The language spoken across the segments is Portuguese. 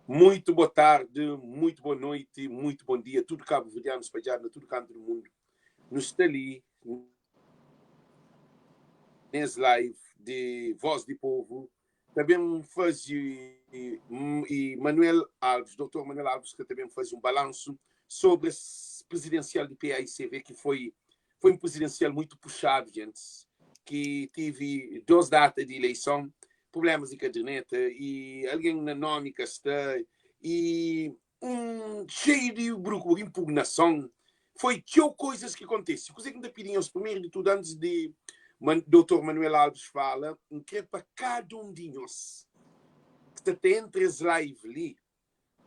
Muito boa tarde, muito boa noite, muito bom dia. Tudo cabo-verdiano espalhado, tudo canto do mundo. Nos está ali, nesse live de Voz do Povo. Também faz e Manuel Alves, doutor Manuel Alves, que também faz um balanço sobre esse presidencial de PAICV, que foi um presidencial muito puxado, gente, que teve 2 datas de eleição, problemas de caderneta e alguém na nômica está e cheio de impugnação. Foi que coisas que acontecem. Coisa que ainda pediam os primeiros de tudo antes de Dr. Manuel Alves fala, que é para cada um de nós que está entre as lives ali,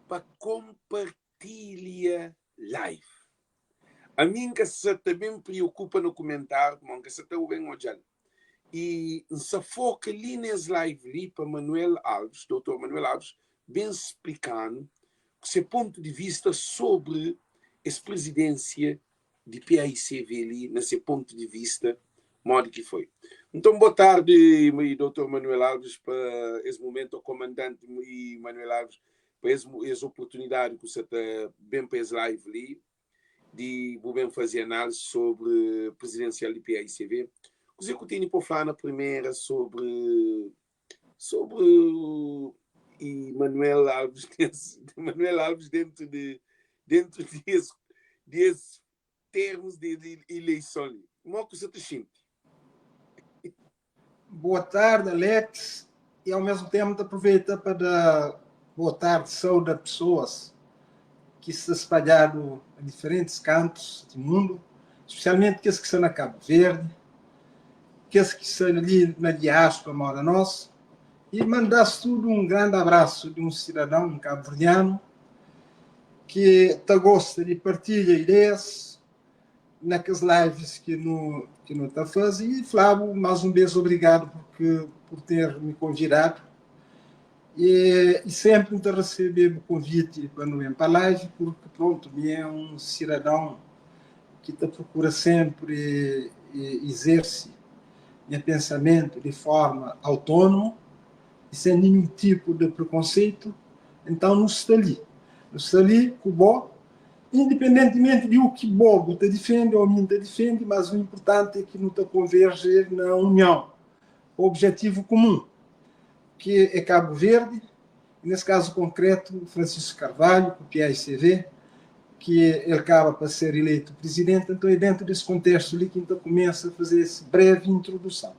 para compartilhar live. A mim que se também preocupa no comentário, que se está bem olhando. E se foca ali nas lives ali para Manuel Alves, Dr. Manuel Alves, bem explicando o seu ponto de vista sobre essa presidência de PAICV ali, nesse ponto de vista, modo que foi. Então, boa tarde, Dr. Manuel Alves, para esse momento, o comandante Manuel Alves, para essa oportunidade que você está bem para esse live ali, de bem fazer análise sobre a presidencial de PAICV. O que eu tenho para falar na primeira sobre e Manuel Alves dentro desses termos de eleição. Uma coisa te sinto. Boa tarde, Alex, e ao mesmo tempo aproveita para dar boa tarde, saúde a pessoas que se espalharam em diferentes cantos do mundo, especialmente aqueles que estão na Cabo Verde, aqueles que estão ali na diáspora, mora nós, e mandar-se tudo um grande abraço de um cidadão, um cabo-verdiano, que gosta de partilhar ideias naquelas lives que não está fazendo. E, Flávio, mais um beijo, obrigado por ter me convidado. E sempre te receber o convite para não ir para a live, porque, pronto, é um cidadão que te procura sempre e exerce meu pensamento de forma autônoma e sem nenhum tipo de preconceito. Então, não está ali. Não está ali, com o bom, independentemente de o que Bobo te defende ou mim te defende, mas o importante é que não te converge na união, o objetivo comum, que é Cabo Verde, e nesse caso concreto, Francisco Carvalho, o PAICV, que ele acaba para ser eleito presidente. Então é dentro desse contexto ali que então começa a fazer essa breve introdução.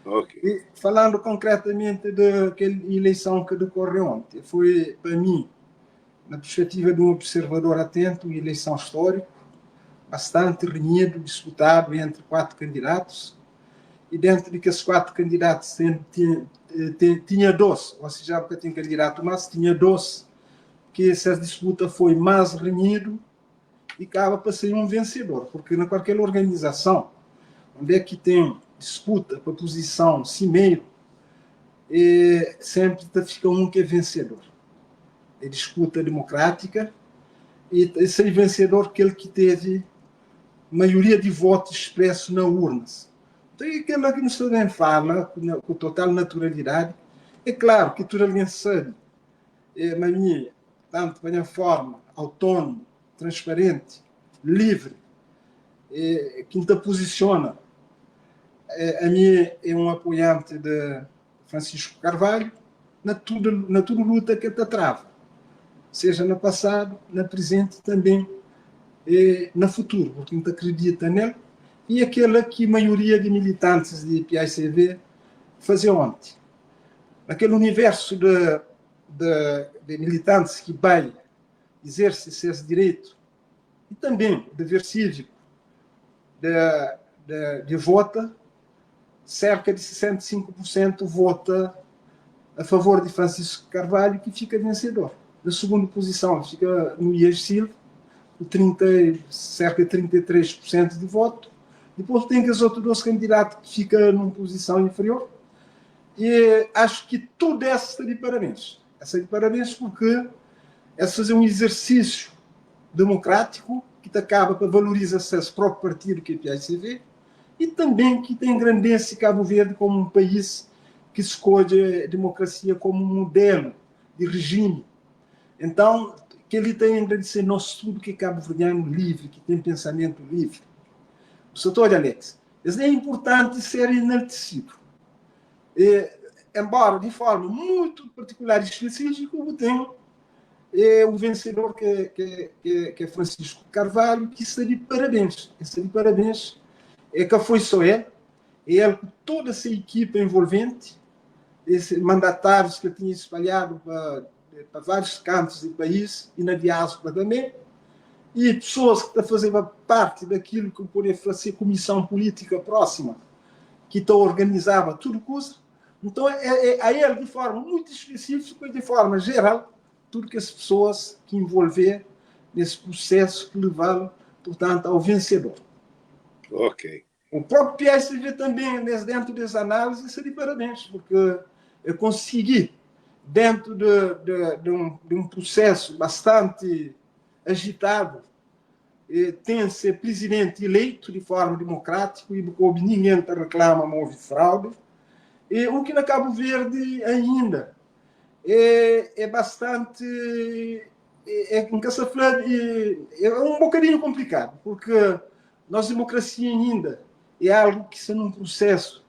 Okay. E falando concretamente daquela eleição que decorreu ontem, foi para mim, na perspectiva de um observador atento, uma eleição histórica, bastante renhido, disputado entre 4 candidatos, e dentro de que esses 4 candidatos tinha 12, ou seja, porque tinha candidato, mas tinha 12, que essa disputa foi mais renhido e acaba para ser um vencedor, porque na qualquer organização, onde é que tem disputa para posição cimeiro, sempre fica um que é vencedor. É disputa democrática, e esse vencedor aquele que teve maioria de votos expressos na urnas. Então, aquilo que nos também fala com total naturalidade, é claro que tudo alguém sabe, mas tanto de uma forma autónoma, transparente, livre, que te posiciona. A mim é um apoiante de Francisco Carvalho na tudo luta que te trava, seja no passado, no presente também, no futuro, porque não acredita nele, e aquela que a maioria de militantes de PAICV fazia ontem. Naquele universo de militantes que vai exercer esse direito, e também dever cívico de vota, cerca de 65% vota a favor de Francisco Carvalho, que fica vencedor. Na segunda posição fica no IES Silva, cerca de 33% de voto. Depois tem que os outros 2 candidatos que ficam numa posição inferior. E acho que tudo essa de parabéns. Essa de parabéns porque é fazer um exercício democrático que te acaba para valorizar o próprio partido que é o PAICV, e também que tem engrandece Cabo Verde como um país que escolhe a democracia como um modelo de regime Então, que ele tem de ser nosso tudo que é cabo-verdiano livre, que tem pensamento livre. O setor, Alex, isso é importante ser enaltecido. Embora de forma muito particular e específica, eu tenho o vencedor que é Francisco Carvalho, que está de parabéns. Está de parabéns. Que foi só ele com toda essa equipa envolvente, esses mandatários que tinha espalhado para vários cantos do país e na diáspora também, e pessoas que faziam parte daquilo que eu poderia fazer comissão política próxima, que organizava tudo coisa. Então, a ele, de forma muito específica e de forma geral, tudo que as pessoas que envolver nesse processo que levaram, portanto, ao vencedor. Ok. O próprio PSV também, dentro dessa análise, está de parabéns, porque eu consegui, dentro de um processo bastante agitado, tem ser presidente eleito de forma democrática, e ninguém reclama que houve fraude. E o que na Cabo Verde ainda é bastante. É um bocadinho complicado, porque nossa democracia ainda é algo que está num processo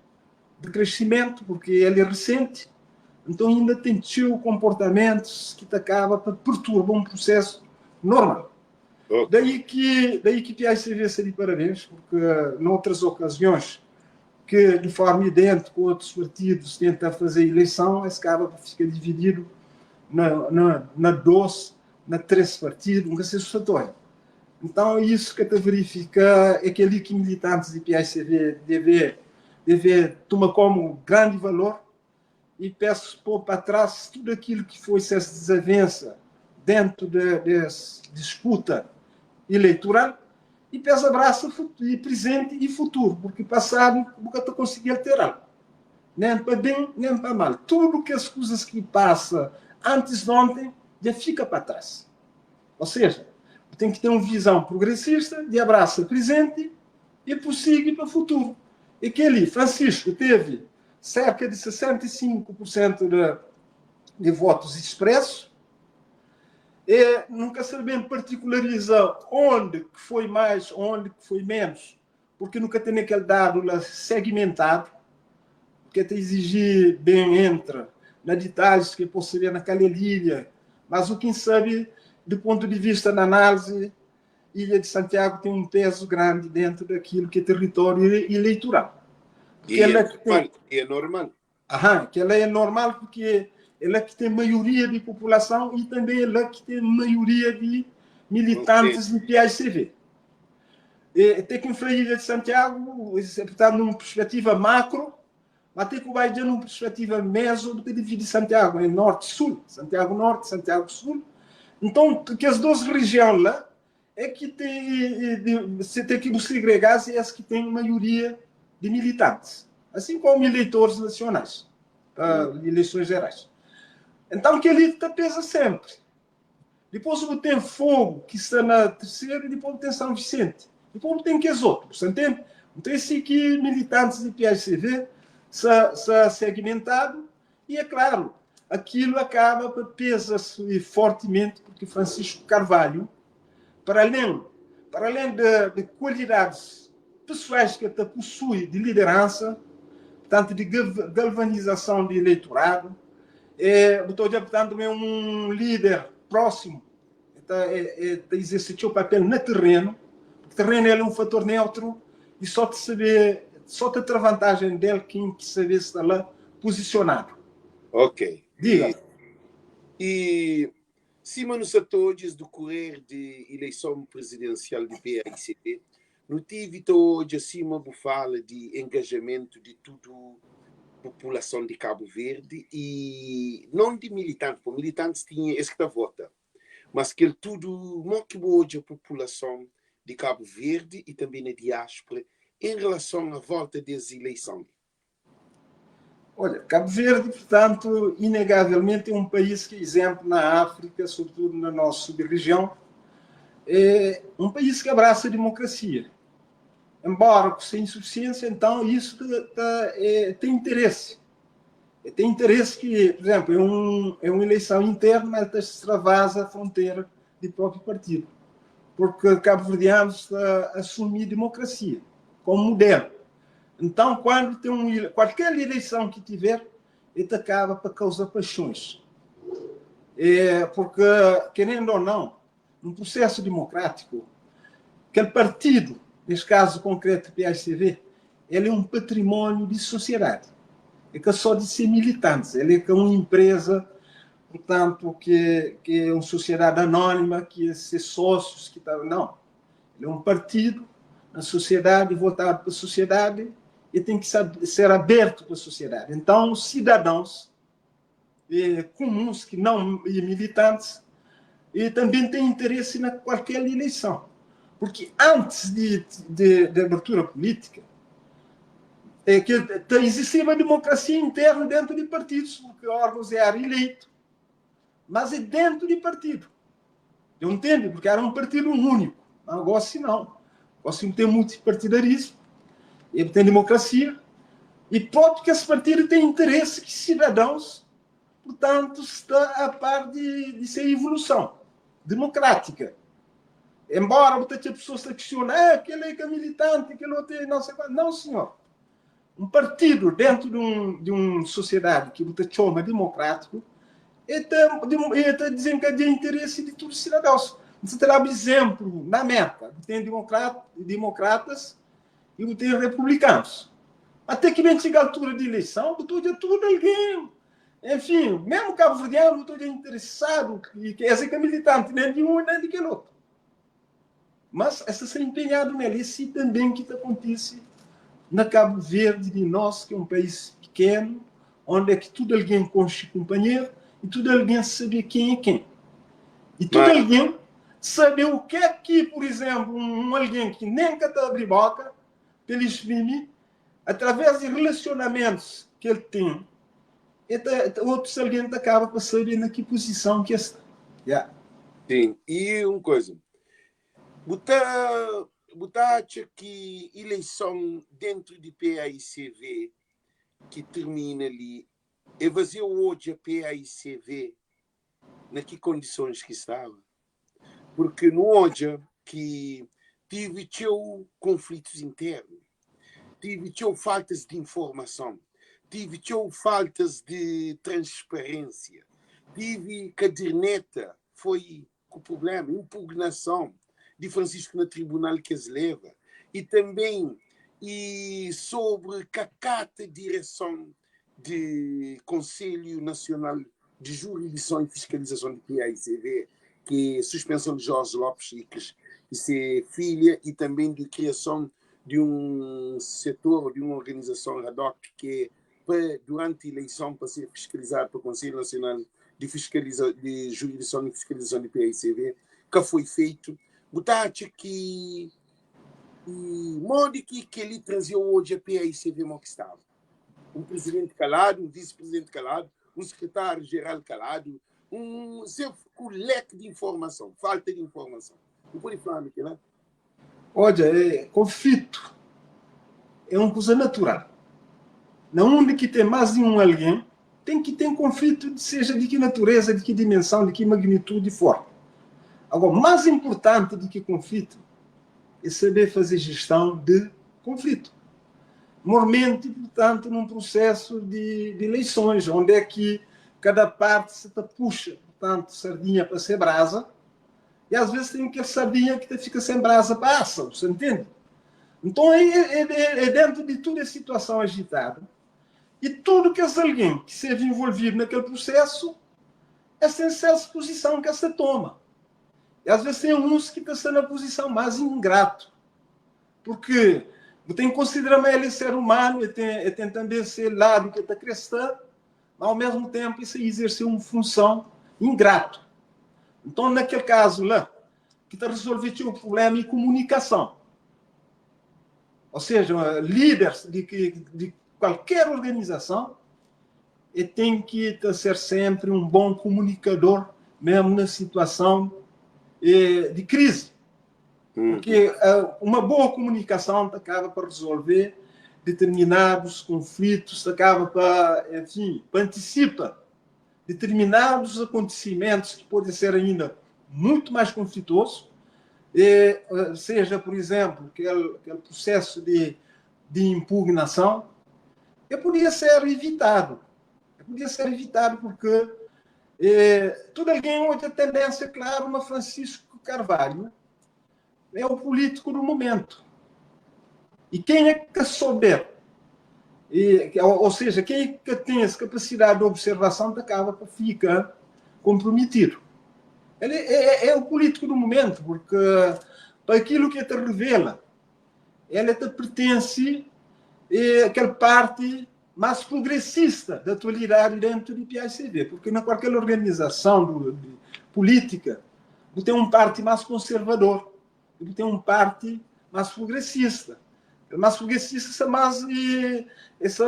de crescimento, porque ele é recente, então ainda tem comportamentos que acaba para perturbar um processo normal. Okay. Daí que PSV está de parabéns, porque noutras ocasiões que de forma idêntica com outros partidos tenta fazer eleição, esse acaba por ficar dividido na 12, na 13 partidos, nunca se satisfatório. Então, isso que te verifica é que ali que militantes de PSV deve tomar como grande valor, e peço pôr para trás tudo aquilo que foi essa desavença dentro dessa disputa eleitoral, e peço abraço e presente e futuro, porque passado nunca estou conseguindo alterar, nem para bem, nem para mal. Tudo que as coisas que passam antes de ontem já fica para trás. Ou seja, tem que ter uma visão progressista de abraço presente e prosseguir para o futuro. E que ali, Francisco teve cerca de 65% de votos expressos, e nunca sabemos particularizar onde que foi mais, onde que foi menos, porque nunca tem aquele dado lá segmentado, porque te exigir bem entra na detalhes que posso ver naquela ilha, mas o quem sabe, do ponto de vista da análise, Ilha de Santiago tem um peso grande dentro daquilo que é território eleitoral. E é normal, é normal. Que ela é normal porque ela que tem maioria de população e também ela que tem maioria de militantes do PAICV. Tem que influir a Ilha de Santiago, está numa perspectiva macro, mas tem que vai ter numa perspectiva meso, porque divide Santiago em norte-sul, Santiago Norte, Santiago Sul. Então, que as duas regiões lá é que você tem que segregar se as que têm maioria de militantes, assim como eleitores nacionais, eleições gerais. Então, que ele pesa sempre. Depois tem Fogo, que está na terceira, e depois tem São Vicente. Depois tem que os outros, entende? Então, esse aqui, militantes de PSCV, está segmentado, e é claro, aquilo acaba por pesar fortemente, porque Francisco Carvalho, para além de qualidades pessoais que ele possui de liderança, tanto de galvanização de eleitorado, portanto, é um líder próximo, exercitou o papel no terreno. O terreno é um fator neutro e só te ter vantagem dele quem que saber estar lá posicionado. Ok. Diga. E cima nos atores do correr de eleição presidencial de PAICP, não tive hoje acima de fala de engajamento de toda a população de Cabo Verde e não de militantes, porque militantes tinham esta vota, mas que tudo que hoje a população de Cabo Verde e também na diáspora em relação à volta das eleições. Olha, Cabo Verde, portanto, inegavelmente é um país que é exemplo na África, sobretudo na nossa sub-região, é um país que abraça a democracia. Embora sem insuficiência, então isso tem interesse Tem interesse que, por exemplo, é uma eleição interna, mas extravasa a fronteira do próprio partido. Porque cabo-verdianos está a assumir democracia como modelo. Então, quando tem qualquer eleição que tiver, ele acaba por causar paixões. Porque, querendo ou não, num processo democrático, aquele partido, neste caso concreto do PAICV, ele é um patrimônio de sociedade. É que é só de ser militantes. Ele é que é uma empresa, portanto, que é uma sociedade anônima, que é ser sócios, que tá, não. Ele é um partido na sociedade, voltado para a sociedade, e tem que ser aberto para a sociedade. Então, os cidadãos comuns, que não militantes, e também têm interesse na qualquer eleição. Porque antes de abertura política, que existia uma democracia interna dentro de partidos, porque órgãos eram eleitos, mas é dentro de partido. Eu entendo, porque era um partido único. Agora, se não. Agora, se não tem multipartidarismo, ele tem democracia, e próprio que esse partido tem interesse que cidadãos, portanto, está a par de ser evolução democrática. Embora muitas pessoas questionem, aquele é militante, aquele outro não sei qual. Não, senhor. Um partido dentro de uma sociedade que você chama democrático, está desencadeia interesse de todos os cidadãos. Você terá um exemplo na América. Tem democratas e tem republicanos. Até que vem chegar a altura de eleição, tudo alguém. Enfim, mesmo cabo-verdiano, todo interessado, que é militante, nem de um nem de aquele outro. Mas essa ser empenhado nele, esse também que acontece na Cabo Verde de nós, que é um país pequeno, onde é que tudo alguém conche companheiro e tudo alguém sabe quem é quem. E tudo alguém sabe o que é que, por exemplo, alguém que nem está abrir boca, pelo exprime, através de relacionamentos que ele tem, outros alguém acaba para saber na que posição que está. Yeah. Sim, e uma coisa. Você acha que eleição dentro de PAICV que termina ali, evasiu hoje a PAICV na que condições que estava? Porque no hoje que tive conflitos internos, tive faltas de informação, tive faltas de transparência, tive caderneta, foi o problema, impugnação de Francisco no tribunal que as leva, e também sobre cacata direção de Conselho Nacional de Jurisdição e Fiscalização de PAICV, que é suspensão de Jorge Lopes e ser filha, e também de criação de um setor, de uma organização RADOC, que é durante a eleição para ser fiscalizado pelo Conselho Nacional de Jurisdição e Fiscalização de PAICV, que foi feito. Você acha que o modo que ele trazia hoje a PAICV que estava? Um presidente calado, um vice-presidente calado, um secretário-geral calado, um leque de informação, falta de informação. Não pode falar, né? Olha, conflito é uma coisa natural. Na onde que tem mais de um alguém, tem que ter um conflito, seja de que natureza, de que dimensão, de que magnitude for. Agora, mais importante do que conflito é saber fazer gestão de conflito. Normalmente, portanto, num processo de eleições, onde é que cada parte se puxa, portanto, sardinha para ser brasa, e às vezes tem que a sardinha que fica sem brasa para assa, você entende? Então, é dentro de toda a situação agitada, e tudo que é alguém que seja envolvido naquele processo, é sem essa posição que essa toma. E às vezes tem uns que estão na posição mais ingrato, porque tem que considerar ele ser humano, e tem também ser lado que está cristão, mas ao mesmo tempo isso exercer uma função ingrato. Então, naquele caso lá, que está resolvendo o problema em comunicação. Ou seja, líderes de qualquer organização tem que ser sempre um bom comunicador, mesmo na situação de crise. Porque uma boa comunicação acaba por resolver determinados conflitos, acaba para, enfim, para antecipa determinados acontecimentos que podem ser ainda muito mais conflituosos, seja, por exemplo, aquele processo de impugnação, que podia ser evitado. Podia ser evitado porque todo alguém hoje a tendência, claro, uma Francisco Carvalho é o político do momento. E quem é que souber, ou seja, quem é que tem essa capacidade de observação, acaba para ficar comprometido. Ele é o político do momento, porque para aquilo que te revela, ele te pertence àquela parte mais progressista da atualidade dentro do PAICV, porque na qualquer organização política, você tem um parte mais conservador, você tem um parte mais progressista. Mais progressista é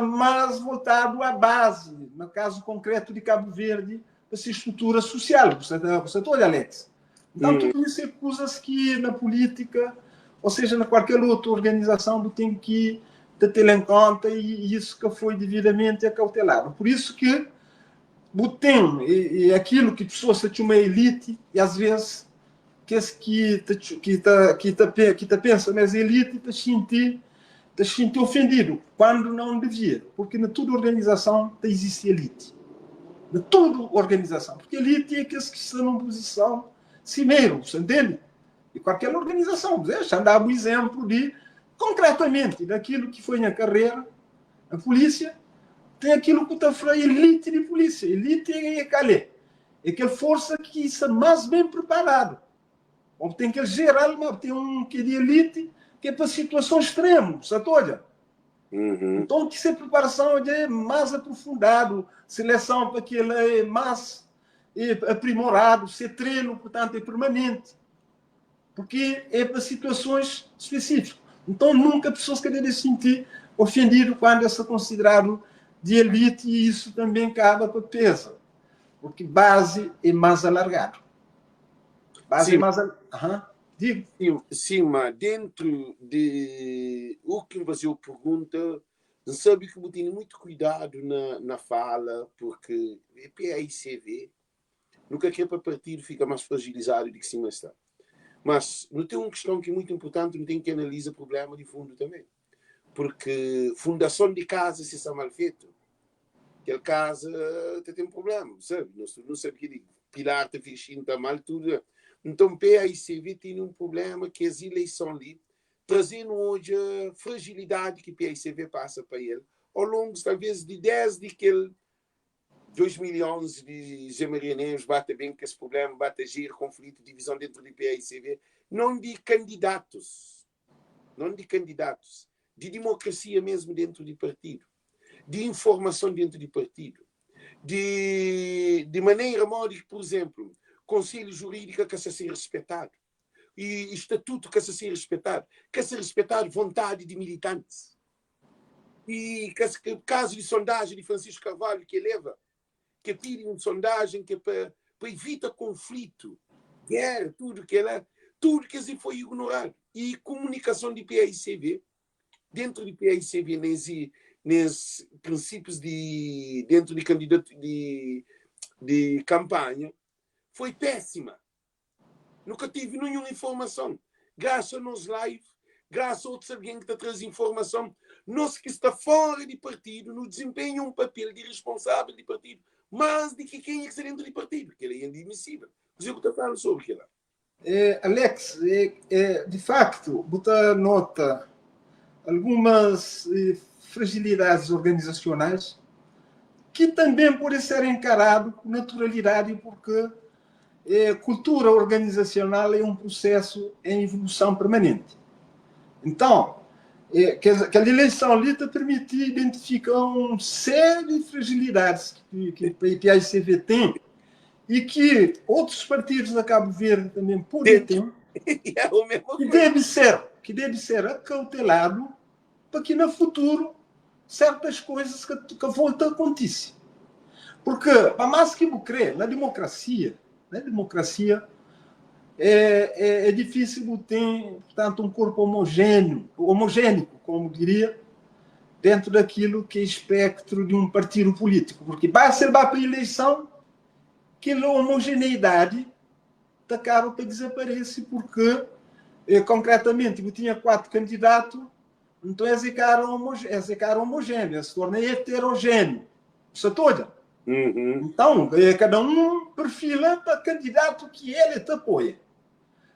mais voltado à base, no caso concreto de Cabo Verde, essa estrutura social. Você está olha, Alex? Então, tudo isso é coisas que na política, ou seja, na qualquer outra organização, você tem que ter em conta, e isso que foi devidamente acautelado. Por isso que tem aquilo que pessoas se uma elite, e às vezes que pensa nas elites, te sentir ofendido, quando não devia, porque na toda organização existe elite. Na toda organização, porque elite é aqueles que estão numa posição cimeiro, você entende? E qualquer organização, já dava o exemplo concretamente, daquilo que foi na carreira, a polícia, tem aquilo que está falando, elite de polícia. Elite é calé. É aquela força que está mais bem preparada. Ou tem que geral, mas tem que de elite que é para situações extremas, sabe? Então, que essa preparação é mais aprofundado, seleção para que ela é mais aprimorado, ser treino, portanto, é permanente. Porque é para situações específicas. Então, nunca pessoas querem se sentir ofendido quando é considerado de elite, e isso também acaba para peso, porque base é mais alargado. Base sim, é mais alargado. Digo. Sim, mas dentro de o que você pergunta, sabe que eu tenho muito cuidado na fala, porque o PAICV nunca quer para partido fica mais fragilizado do que cima está. Mas não tem uma questão que é muito importante, não tem que analisar o problema de fundo também. Porque fundação de casa, se está mal feito, aquela casa tem um problema, sabe? Não sabe que pilar está fechando, está mal, tudo. Então, o PAICV tem um problema que as eleições ali, trazendo hoje a fragilidade que o PAICV passa para ele, ao longo, talvez, desde aquele 2011 de Zé Maria Neves, bate bem que esse problema, bate agir, conflito, divisão dentro do PAICV, não de candidatos, de democracia mesmo dentro do partido, de informação dentro do partido, de maneira módica, por exemplo, conselho jurídico que se ser respeitado, e estatuto que se ser respeitado, que se respeitar vontade de militantes. E caso de sondagem de Francisco Carvalho que eleva, que pede uma sondagem que para evitar conflito, guerra, tudo que assim foi ignorado. E comunicação de PAICV, dentro do PAICV, nesses princípios dentro de candidato de campanha, foi péssima. Nunca tive nenhuma informação. Graças a nos live, graças a outros alguém que está traz informação, nós que está fora de partido, não desempenha um papel de responsável de partido, mas de que quem é que está dentro de partido, que ele é inadmissível. Você está falando sobre aquilo. Alex, de facto, botar nota algumas fragilidades organizacionais que também podem ser encarado com naturalidade, porque cultura organizacional é um processo em evolução permanente. Então, que a eleição ali te permite identificar uma série de fragilidades que a PAICV tem e que outros partidos da Cabo Verde também podem ter, que deve ser acautelado para que no futuro certas coisas que voltam a acontecer. Porque, para mais que eu creio, na democracia é difícil ter, portanto, um corpo homogêneo, como diria, dentro daquilo que é espectro de um partido político. Porque basta levar para a eleição que a homogeneidade acaba para desaparecer, porque, concretamente, eu tinha 4 candidatos, então é cara homogêneo, se torna heterogêneo. Isso é toda. Então, cada um perfila para candidato que ele te apoia.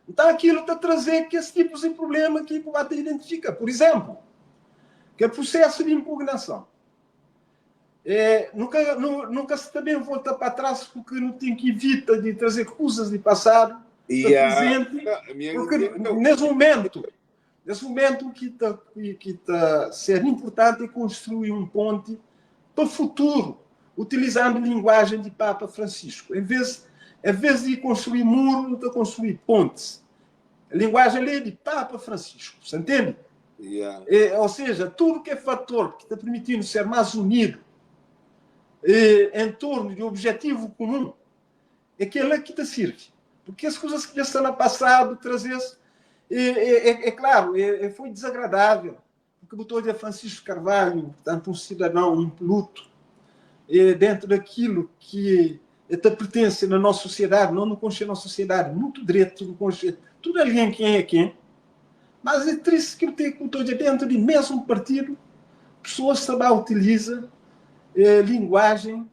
Então, aquilo está a trazer que esse tipo de problema que o Bata identifica. Por exemplo, que é o processo de impugnação. Nunca se também volta para trás porque não tem que evitar de trazer coisas de passado para presente, porque nesse momento que está a ser importante é construir um ponte para o futuro, utilizando a linguagem de Papa Francisco. Em vez de construir muros, está a construir pontes. A linguagem ali é de Papa Francisco, você entende? Ou seja, tudo que é fator que está permitindo ser mais unido em torno de um objetivo comum, é aquele que te serve. Porque as coisas que já estão no passado, trazer-se, claro, foi desagradável. Porque botou de Francisco Carvalho, portanto, um cidadão impoluto, dentro daquilo que pertence na nossa sociedade, não no consciente da nossa sociedade, muito direito, no consciente, tudo alguém quem é quem. Mas é triste que eu de dentro do mesmo partido, pessoas também utilizam linguagem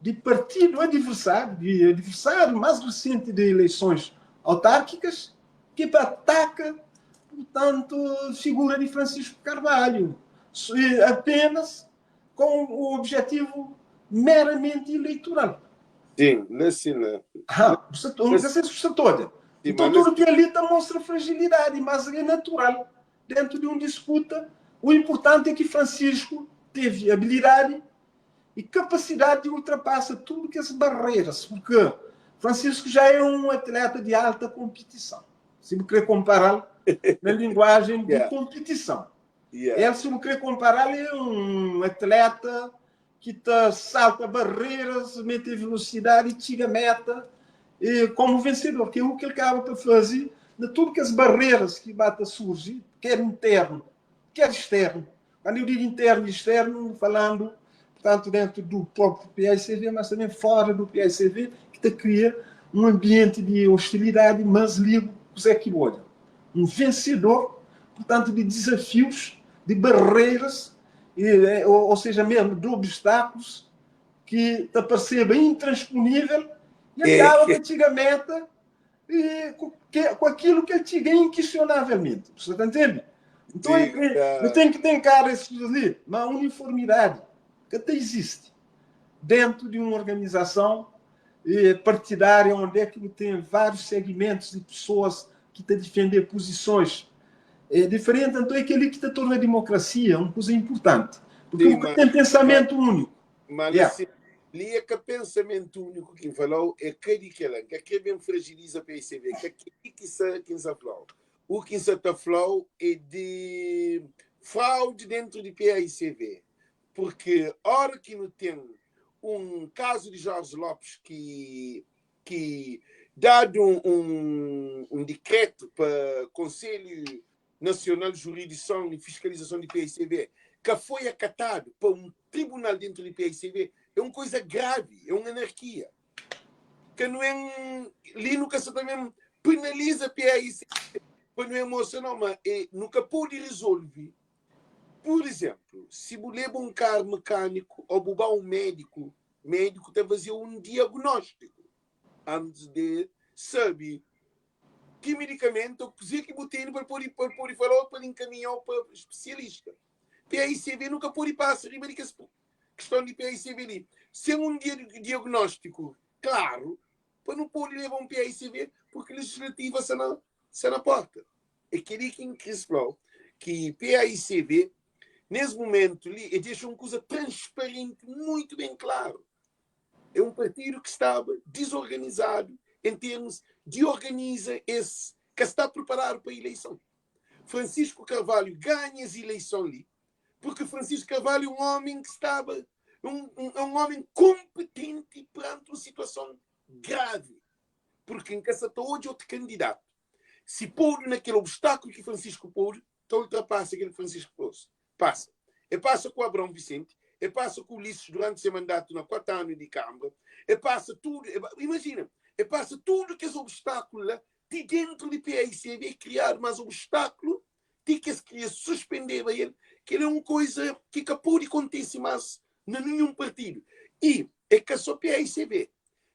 de partido adversário mais recente de eleições autárquicas, que ataca, portanto, a figura de Francisco Carvalho, apenas com o objetivo meramente eleitoral. Sim, nesse toda. Então, tudo que ali mostra fragilidade, mas é natural. Dentro de uma disputa, o importante é que Francisco teve habilidade e capacidade de ultrapassar tudo que as barreiras, porque Francisco já é um atleta de alta competição. Se me querer comparar na linguagem de competição. Ele, se me querer comparar, ele é um atleta que salta barreiras, mete velocidade e chega a meta como vencedor, que é o que ele acaba para fazer de tudo que as barreiras que bata surgir, quer interno, quer externo. Quando eu digo interno e externo, falando tanto dentro do próprio PICV, mas também fora do PICV, que te cria um ambiente de hostilidade, mas ligo o Zé Quibolha. Um vencedor, portanto, de desafios, de barreiras, ou seja, mesmo de obstáculos que te perceba intransponível e acaba para chegar a meta com aquilo que ele chega inquestionavelmente. Você está entendendo? Então, eu tenho que ter cara isso ali, uma uniformidade que até existe dentro de uma organização partidária onde é que tem vários segmentos de pessoas que estão a defender posições diferentes. Então é aquele que te torna a democracia uma coisa importante. Porque sim, tem pensamento único. Mas assim, ali é que pensamento único que falou é que é bem fragiliza a PICV, que é que se falou. O que se falou é de fraude dentro do PICV. Porque, hora que não tem um caso de Jorge Lopes que dado um decreto para o Conselho Nacional de Jurisdição e Fiscalização do PICV, que foi acatado para um tribunal dentro do PICV, é uma coisa grave, é uma anarquia. Que não é ali nunca se também penaliza o PICV, quando é moça, não, mas nunca pode resolver. Por exemplo, se você leva um carro mecânico ou bubar um médico tem que fazer um diagnóstico antes de saber que medicamento que botem para poder falar para encaminhar para o especialista. PICV nunca pode passar riba de questão de PICV ali. Se é um diagnóstico claro, para não poder levar um PICV porque a legislativa está na porta. É aquele que falou que PICV nesse momento, ele deixa uma coisa transparente, muito bem claro. É um partido que estava desorganizado em termos de organiza esse, que está preparado para a eleição. Francisco Carvalho ganha as eleições ali, porque Francisco Carvalho é um homem que estava, um homem competente perante uma situação grave. Porque em casa está hoje outro candidato. Se pôr naquele obstáculo que Francisco pôr, então ultrapassa aquele que Francisco pôs. Passa. e passa com o Abrão Vicente, e passa com o Ulisses durante seu mandato na 4 anos de Câmara, e passa tudo, imagina, e passa tudo que é obstáculo lá, de dentro do PAICV, criar mais obstáculo, de que se queria suspender ele, que é uma coisa que acabou de acontecer mais em nenhum partido. E é que só PAICV,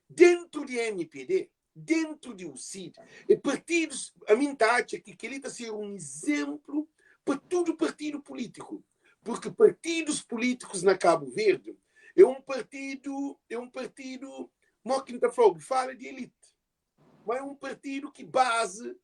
dentro de MPD, dentro de UCID, e partidos, a mim acha que ele está a ser um exemplo para todo partido político. Porque partidos políticos na Cabo Verde é um partido, fala de elite, mas é um partido que base,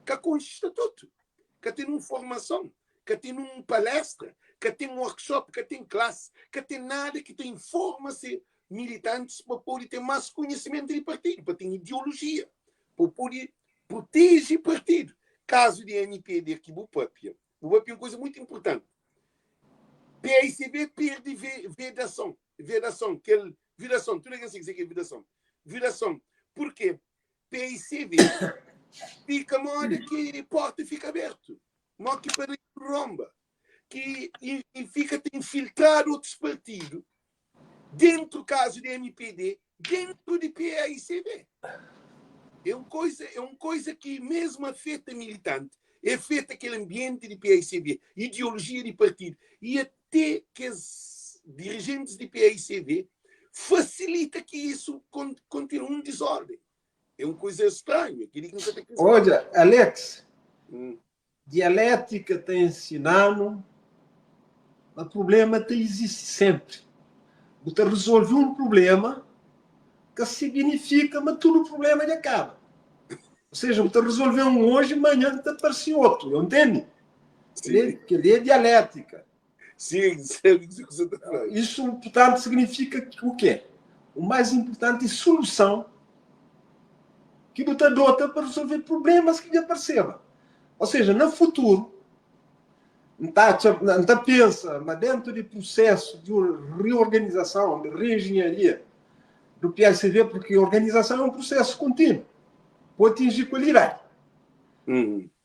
que conquista tudo, que tem uma formação, que tem uma palestra, que tem um workshop, que tem classe, que tem nada, que tem forma-se militantes para poder ter mais conhecimento de partido, para ter ideologia, para poder proteger partido. Caso de MPD aqui, o PAP é uma coisa muito importante. PAICV perde vedação. Vedação, tu não consegue dizer que é vedação. Vedação. Por quê? PAICV fica moda que a porta fica aberta. Moda que para romba. Que fica a infiltrar outros partidos dentro do caso de MPD, dentro de PAICV. É uma coisa que mesmo afeta militante, afeta aquele ambiente de PAICV, ideologia de partido, e até que os dirigentes de PAICV facilita que isso continue em desordem. É uma coisa estranha. Olha, Alex, dialética tem ensinado, o problema existe sempre. Você resolve um problema que significa que todo o problema ele acaba. Ou seja, você resolveu um hoje, amanhã te aparece outro, entende? Que é dialética. Sim, isso, portanto, significa que o quê? O mais importante é solução que você adota para resolver problemas que lhe apareceram. Ou seja, no futuro, não pensa, mas dentro do processo de reorganização, de reengenharia do PAICV, porque a organização é um processo contínuo, para atingir qualidade.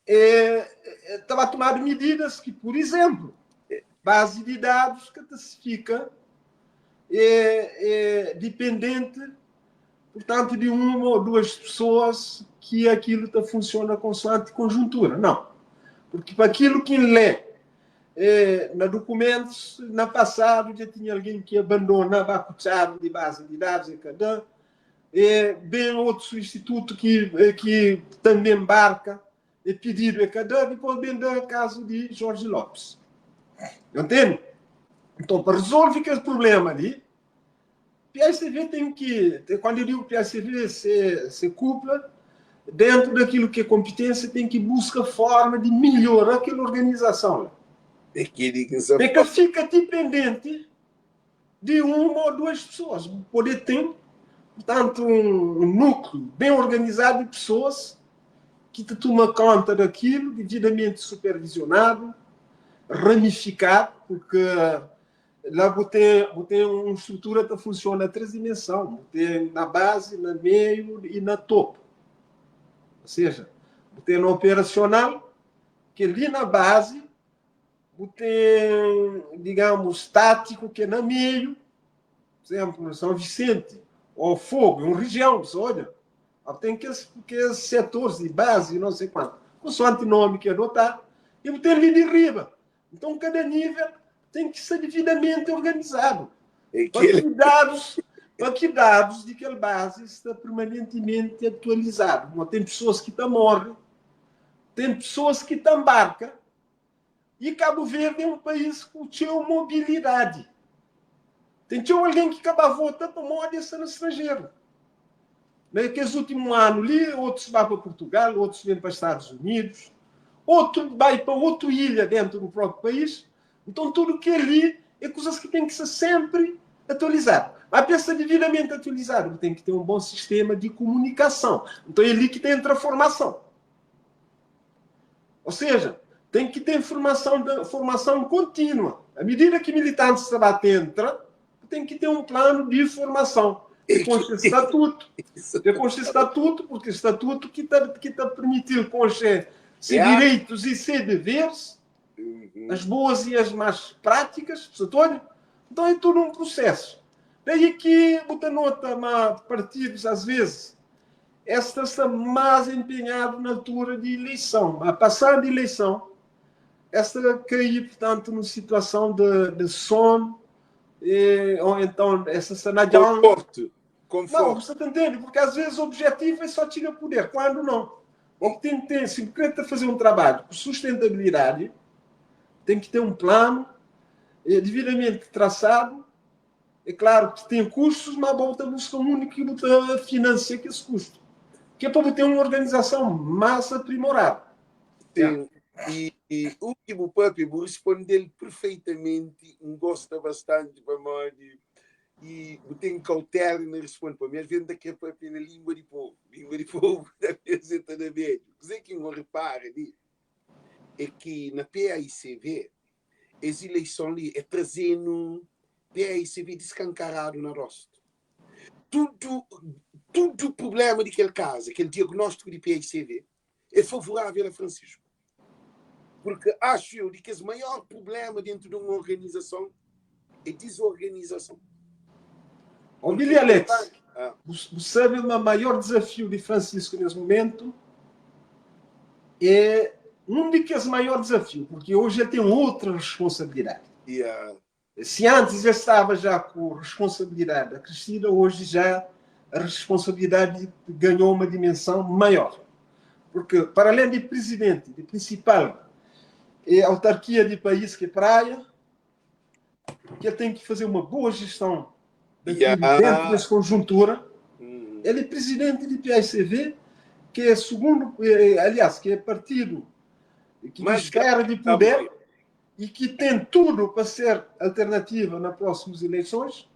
Estava a tomar medidas que, por exemplo, base de dados que fica dependente, portanto, de uma ou duas pessoas que aquilo funciona consoante conjuntura. Não. Porque para aquilo que lê na documentos, na passado, já tinha alguém que abandonava a chave de base de dados e cada bem outro instituto que também embarca e pedido e cada depois bem do caso de Jorge Lopes. Entende? Então, para resolver aquele problema ali, PAICV tem que, quando eu digo PAICV se cúpula, dentro daquilo que é competência, tem que buscar forma de melhorar aquela organização. Porque fica dependente de uma ou duas pessoas. Poder ter, portanto, um núcleo bem organizado de pessoas que te toma conta daquilo, devidamente supervisionado, ramificado, porque lá você tem uma estrutura que funciona em 3 dimensões. Tem na base, no meio e na topo. Ou seja, tem no operacional, que ali na base, tem, digamos, tático, que é no meio, por exemplo, São Vicente, ou Fogo, uma região, olha, tem que setores de base, não sei quanto, com o nome que adotar, e tem ali de riba. Então, cada nível tem que ser devidamente organizado. Para que dados de aquela base está permanentemente atualizado. Tem pessoas que morrem, tem pessoas que embarcam, e Cabo Verde é um país com mobilidade. Tem alguém que acaba voltando para morar no estrangeiro. Naqueles últimos anos ali, outros vão para Portugal, outros vêm para os Estados Unidos, outro vai para outra ilha dentro do próprio país. Então, tudo que é ali é coisas que tem que ser sempre atualizado. Mas para ser devidamente atualizado, tem que ter um bom sistema de comunicação. Então, é ali que tem a formação. Ou seja, tem que ter formação contínua. À medida que militantes entra, tem que ter um plano de formação. Com estatuto. Com estatuto, porque estatuto que está permitindo com direitos e deveres as boas e as más práticas, então é tudo um processo. Daí que muita nota de partidos, às vezes, esta está mais empenhado na altura de eleição. A passar de eleição, esta cair, portanto, numa situação de sono, ou então essa sanadão. Não, você entende? Porque às vezes o objetivo é só tirar poder, quando não. O que tem que ter, se quer fazer um trabalho com sustentabilidade, tem que ter um plano devidamente traçado. É claro que tem custos, mas volta a buscar um único que financia esse custo. Que é para ter uma organização mais aprimorada. Sim. E o que o próprio respondeu perfeitamente, gosta bastante para nós. E tem cautela na resposta para mim, às vezes daqui a pouco na língua de povo da vezes toda vez. O que não repara ali é que na PAICV as eleições ali é trazendo PAICV descancarado na rosto. Tudo o problema daquele caso, aquele diagnóstico de PAICV é favorável a Francisco. Porque acho eu que o maior problema dentro de uma organização é desorganização. Billy Alex, você sabe o maior desafio de Francisco nesse momento é um dos maiores desafios, porque hoje ele tem outra responsabilidade. Se antes já estava já com responsabilidade acrescida, hoje já a responsabilidade ganhou uma dimensão maior. Porque, para além de presidente, de principal autarquia de país que é praia, que ele tem que fazer uma boa gestão dentro dessa conjuntura. Ele é presidente de PAICV, que é segundo, aliás, que é partido que espera de poder e que tem tudo para ser alternativa nas próximas eleições.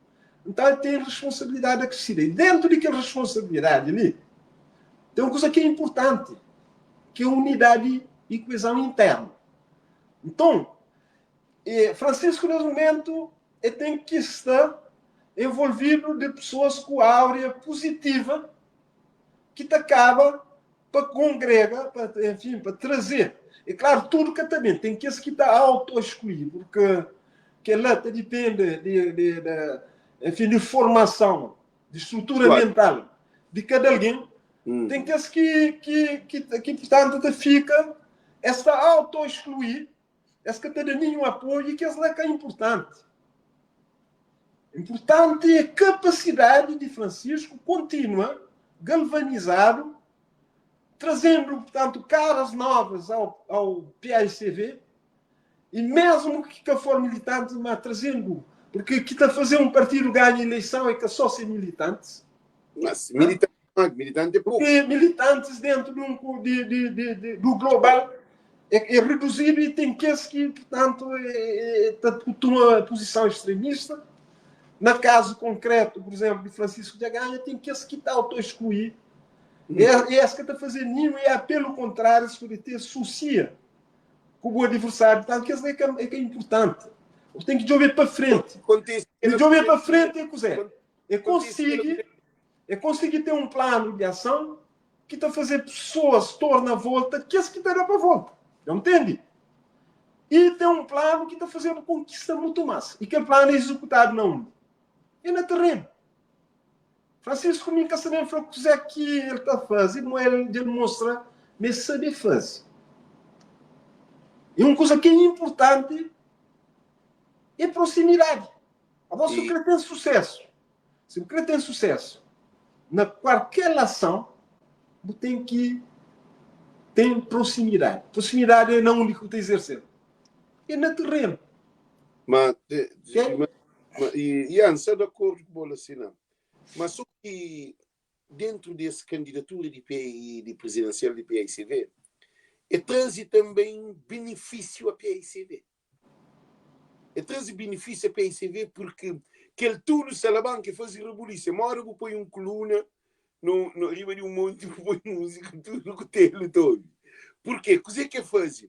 Então ele tem responsabilidade acrescida. E dentro daquela responsabilidade ali, tem uma coisa que é importante, que é unidade e coesão interna. Então, Francisco, nesse momento, ele tem que estar envolvido de pessoas com áurea positiva que te acaba para congrega, para trazer. É claro, tudo que também tem que se estar auto-excluir, porque que lá depende de formação, de estrutura mental de cada alguém. Tem que portanto, fica essa auto-excluir, essa que tem nenhum apoio e que é importante. Importante é a capacidade de Francisco continua galvanizado, trazendo, portanto, caras novas ao PAICV, e mesmo que for militante, mas trazendo, porque que está a fazer um partido ganhar eleição é que só ser militantes. Mas militante é pouco. Porque militantes dentro do global é reduzido e tem que portanto, tomar a posição extremista. No caso concreto, por exemplo, de Francisco de Aganha, tem que se quitar auto-excluir. E essa que está fazendo nenhum, e pelo contrário, se for ter associa com o adversário. Portanto, que é importante. Tem que jogar para frente. E jogar para frente é conseguir ter um plano de ação que está a fazer pessoas tornar a volta, que esse que dará para a volta. Não entende? E tem um plano que está fazendo conquista muito mais. E que o plano é executado não é no terreno. Francisco nunca sabia o que é que ele está fazendo, não é ele mostrar, mas saber fazer. E uma coisa que é importante é proximidade. Agora, se o cara tem sucesso, na qualquer ação, tem que ter proximidade. Proximidade é não o único que tem que exercer. É no terreno. E antes, de acordo com o assim, mas só que dentro dessa candidatura de presidencial de PAICV, traz também benefício a PAICV. Traz benefício a PAICV porque aquele tudo Salaban que faz rebuliça, mora vou pôr coluna no riba de monte, põe música, tudo com ele todo. Por quê? O que faz?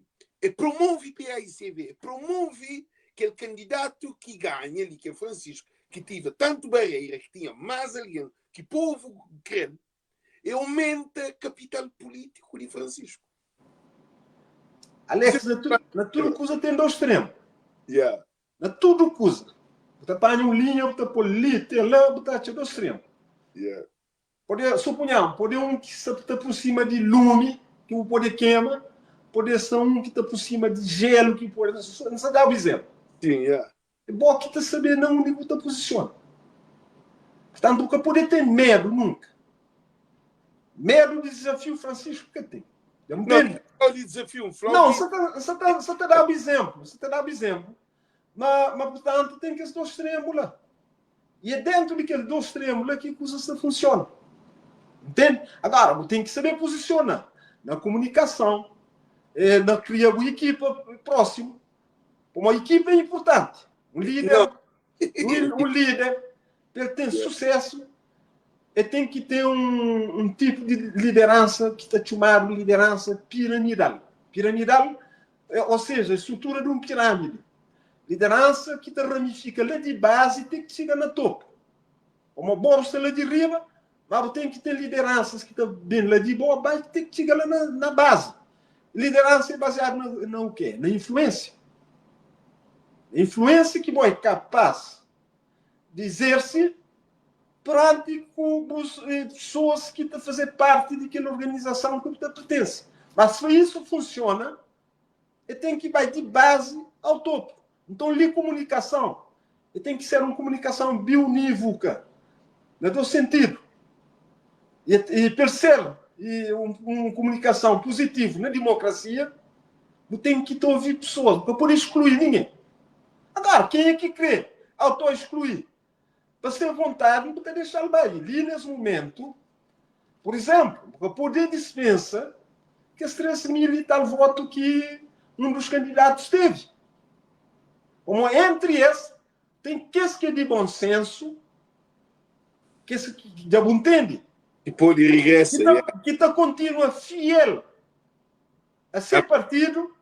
Promove PAICV, promove aquele candidato que ganha ali, que é Francisco, que tive tanto barreira, que tinha mais alguém, que o povo quer, e aumenta o capital político de Francisco. Alex, na tudo coisa tem dois extremos. Yeah. Na tudo coisa. Você apanha uma linha, você põe ali, tem lá, você tem dois extremos. Yeah. Suponhamos, pode um que está por cima de lume, que o pode queima, pode ser um que está por cima de gelo, que pode... Não se dá o exemplo. Sim, yeah. É bom que está sabendo onde você posiciona. Portanto, nunca pode ter medo, nunca. Medo do desafio Francisco que tem. Eu não entendo. Não, o desafio, não, você está dando exemplo. Você está dando exemplo. Mas, portanto, tem que esses dois extremos lá. E é dentro daqueles dois extremos lá que a coisa funciona. Entende? Agora, você tem que saber posicionar na comunicação, na criar uma equipa próxima. Uma equipa é importante. Um líder para ter sucesso, tem que ter um tipo de liderança que está chamado de liderança piramidal. Piramidal, ou seja, a estrutura de uma pirâmide. Liderança que te ramifica lá de base e tem que chegar na topo. Uma bolsa lá de riba, mas tem que ter lideranças que estão bem lá de boa, mas tem que chegar lá na base. Liderança é baseada no quê? Na influência. Influência que é capaz de exercer perante pessoas que estão a fazer parte daquela organização que você pertence. Mas se isso funciona, tem que ir de base ao topo. Então, ali comunicação, tem que ser uma comunicação bionívoca, no sentido. E terceiro, uma comunicação positiva na democracia, não tem que ouvir pessoas, para poder excluir ninguém. Agora, quem é que crê? Auto-excluir. Para ter vontade, não tem deixar bem. Ali, nesse momento, por exemplo, para poder dispensa que as 13 mil e tal votos que um dos candidatos teve. Como entre esses, tem que é de bom senso, que já entende. E pôr de regressa. Que está continua fiel a ser partido,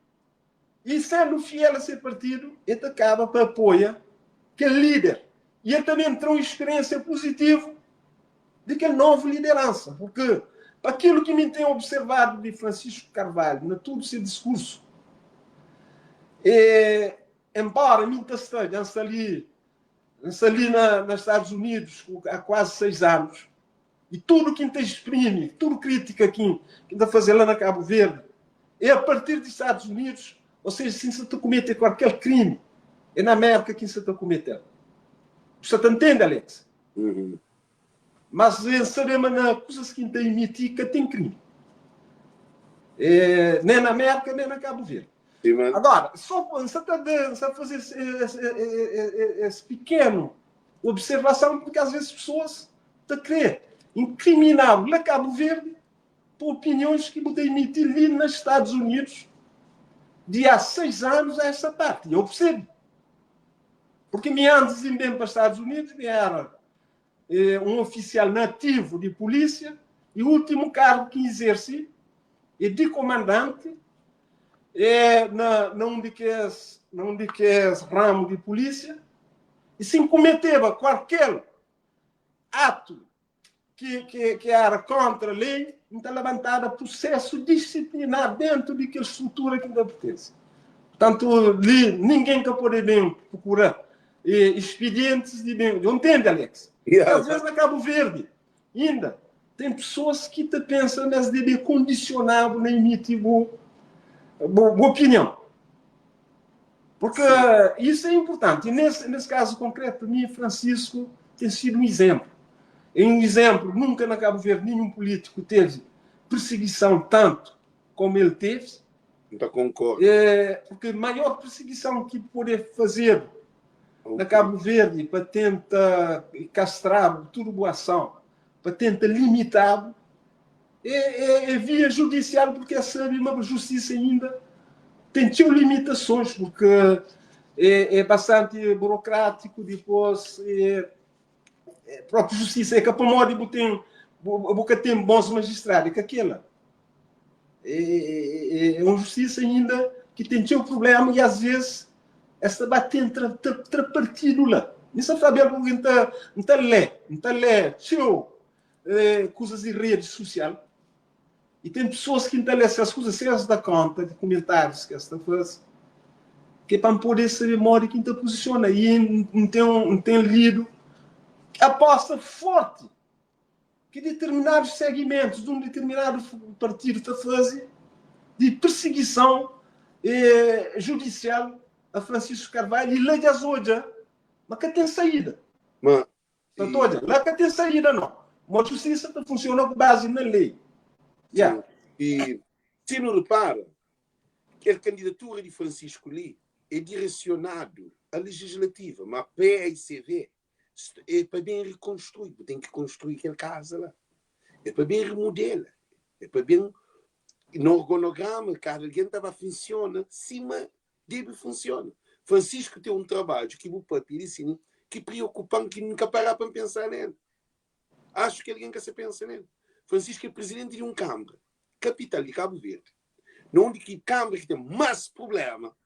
e sendo fiel a ser partido, ele acaba para apoiar que é líder. E ele também entrou em experiência positiva de que é nova liderança. Porque, para aquilo que me tem observado de Francisco Carvalho, na todo o seu discurso, embora muita esteja ali nos Estados Unidos há quase 6 anos, e tudo que te exprime, tudo crítica que está fazendo lá na Cabo Verde, é a partir dos Estados Unidos, ou seja, se você comete qualquer crime, é na América que você está cometendo. Você entende, Alex? Uhum. Mas sabemos nas coisas que tem emitir que tem crime. Nem na América, nem na Cabo Verde. Sim, agora, só você está fazer esse pequeno observação, porque às vezes as pessoas estão a querer incriminar na Cabo Verde por opiniões que podem emitir ali nos Estados Unidos de há 6 anos a essa parte. Eu percebo. Porque me antes de ir bem para os Estados Unidos, era um oficial nativo de polícia e o último cargo que exerce é de comandante num de que ramo de polícia, e se cometeva qualquer ato que era contra a lei, então levantada processo disciplinar dentro daquela estrutura que ainda pertence. Portanto, ali, ninguém que pode bem procurar expedientes de bem. Entende, Alex? Yeah. Às vezes na Cabo Verde, ainda, tem pessoas que pensam nessa de condicionar na emitir boa opinião. Porque isso é importante. E nesse caso concreto, para mim, Francisco tem sido um exemplo. É um exemplo, nunca na Cabo Verde nenhum político teve perseguição tanto como ele teve. Então concordo. Porque a maior perseguição que poder fazer na Cabo Verde para tentar castrar turboação, para tentar limitar, é via judicial, porque a justiça ainda tem limitações, porque é bastante burocrático, depois a própria justiça é capaz de ter bons magistrados, que aquela é uma justiça ainda que tem um problema, e às vezes essa bate entre partido lá. Isso sabe algo que não está lê, coisas de rede social. E tem pessoas que entalhecem as coisas sem da conta de comentários que esta faz, que é para poder ser memória que ainda posiciona. E não tem lido. Aposta forte que determinados segmentos de um determinado partido está fazendo de perseguição judicial a Francisco Carvalho e lei das hoje, mas que tem saída. Mas, Lá que tem saída, não. Mas a justiça funciona com base na lei. Yeah. E se não repara que a candidatura de Francisco Lee é direcionado à legislativa, mas a PICV é para bem reconstruir, tem que construir aquela casa lá. É para bem remodelar. É para bem no organograma, cada alguém estava funciona, cima dele funciona. Francisco tem um trabalho que o papel assim, que preocupa, que nunca para para pensar nele. Acho que alguém quer se pensa nele. Francisco é presidente de um Câmara, capital de Cabo Verde. Não de que Câmara que tem mais problema,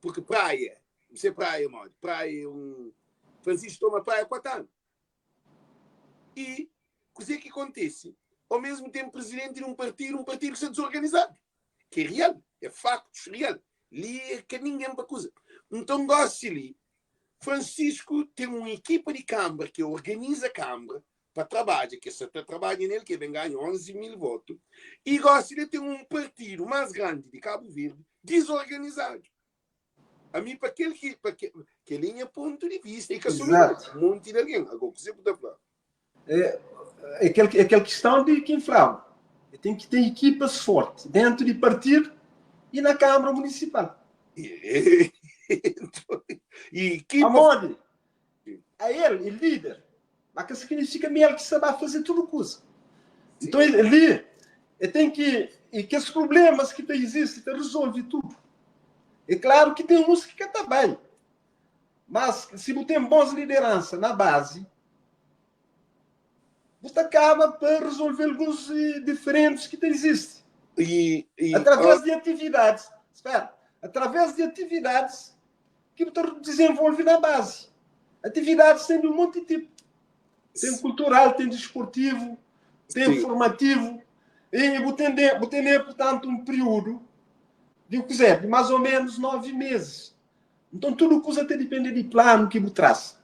porque praia, não sei praia, mano, praia é um... Francisco toma praia 4 anos. E o que acontece? Ao mesmo tempo, presidente de um partido que está desorganizado. Que é real, é factos real. Ali é que ninguém para coisa. Então, gosto ali. Francisco tem uma equipa de Câmara que organiza a Câmara para trabalhar, que se trabalha nele, que vem ganhar 11 mil votos. E gosto de ter um partido mais grande de Cabo Verde desorganizado. A mim, para que linha ponto de vista, e que assumir um monte de alguém. Agora, você pode falar. É aquela questão de quem fala. Tem que ter equipas fortes dentro de partido e na Câmara Municipal. E equipa... Aonde? A ele, o líder. Mas que significa mesmo que sabe fazer tudo coisa. Então, ele tem que... E que os problemas que existem, resolve tudo. É claro que tem uns que está bem. Mas, se não tem boas lideranças na base, você acaba por resolver alguns diferentes que existem. Através de atividades. Espera. Através de atividades que você desenvolve na base. Atividades tem de um monte de tipo. Tem cultural, tem desportivo, tem formativo. E você tem, portanto, um período de mais ou menos 9 meses. Então, tudo coisa tem de depender de plano que você traz.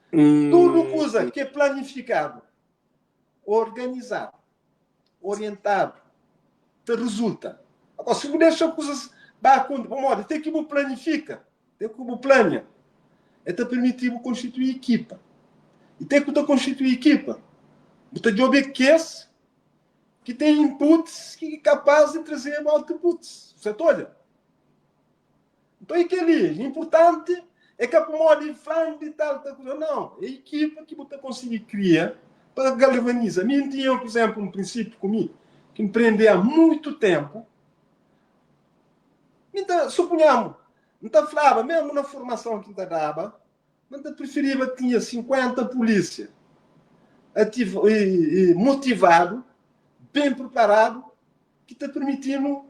Tudo coisa que é planificado, organizado, orientado, te resulta. Agora, se você deixa coisas... Vamos tem que você planifica, tem que você planeja. É te permitir constituir equipa. E tem que você constituir equipa. Você de obedecer que tem inputs que é capaz de trazer outputs. Você olha? Então, é que ali, importante é que a pomada fã de tal coisa. Não, é a equipa que você conseguir criar para galvanizar. Mim tinha, por exemplo, um princípio comigo, que empreender há muito tempo. Então, suponhamos, não falava, mesmo na formação que dava, não preferia que tinha 50 polícia ativo e motivado, bem preparado, que está permitindo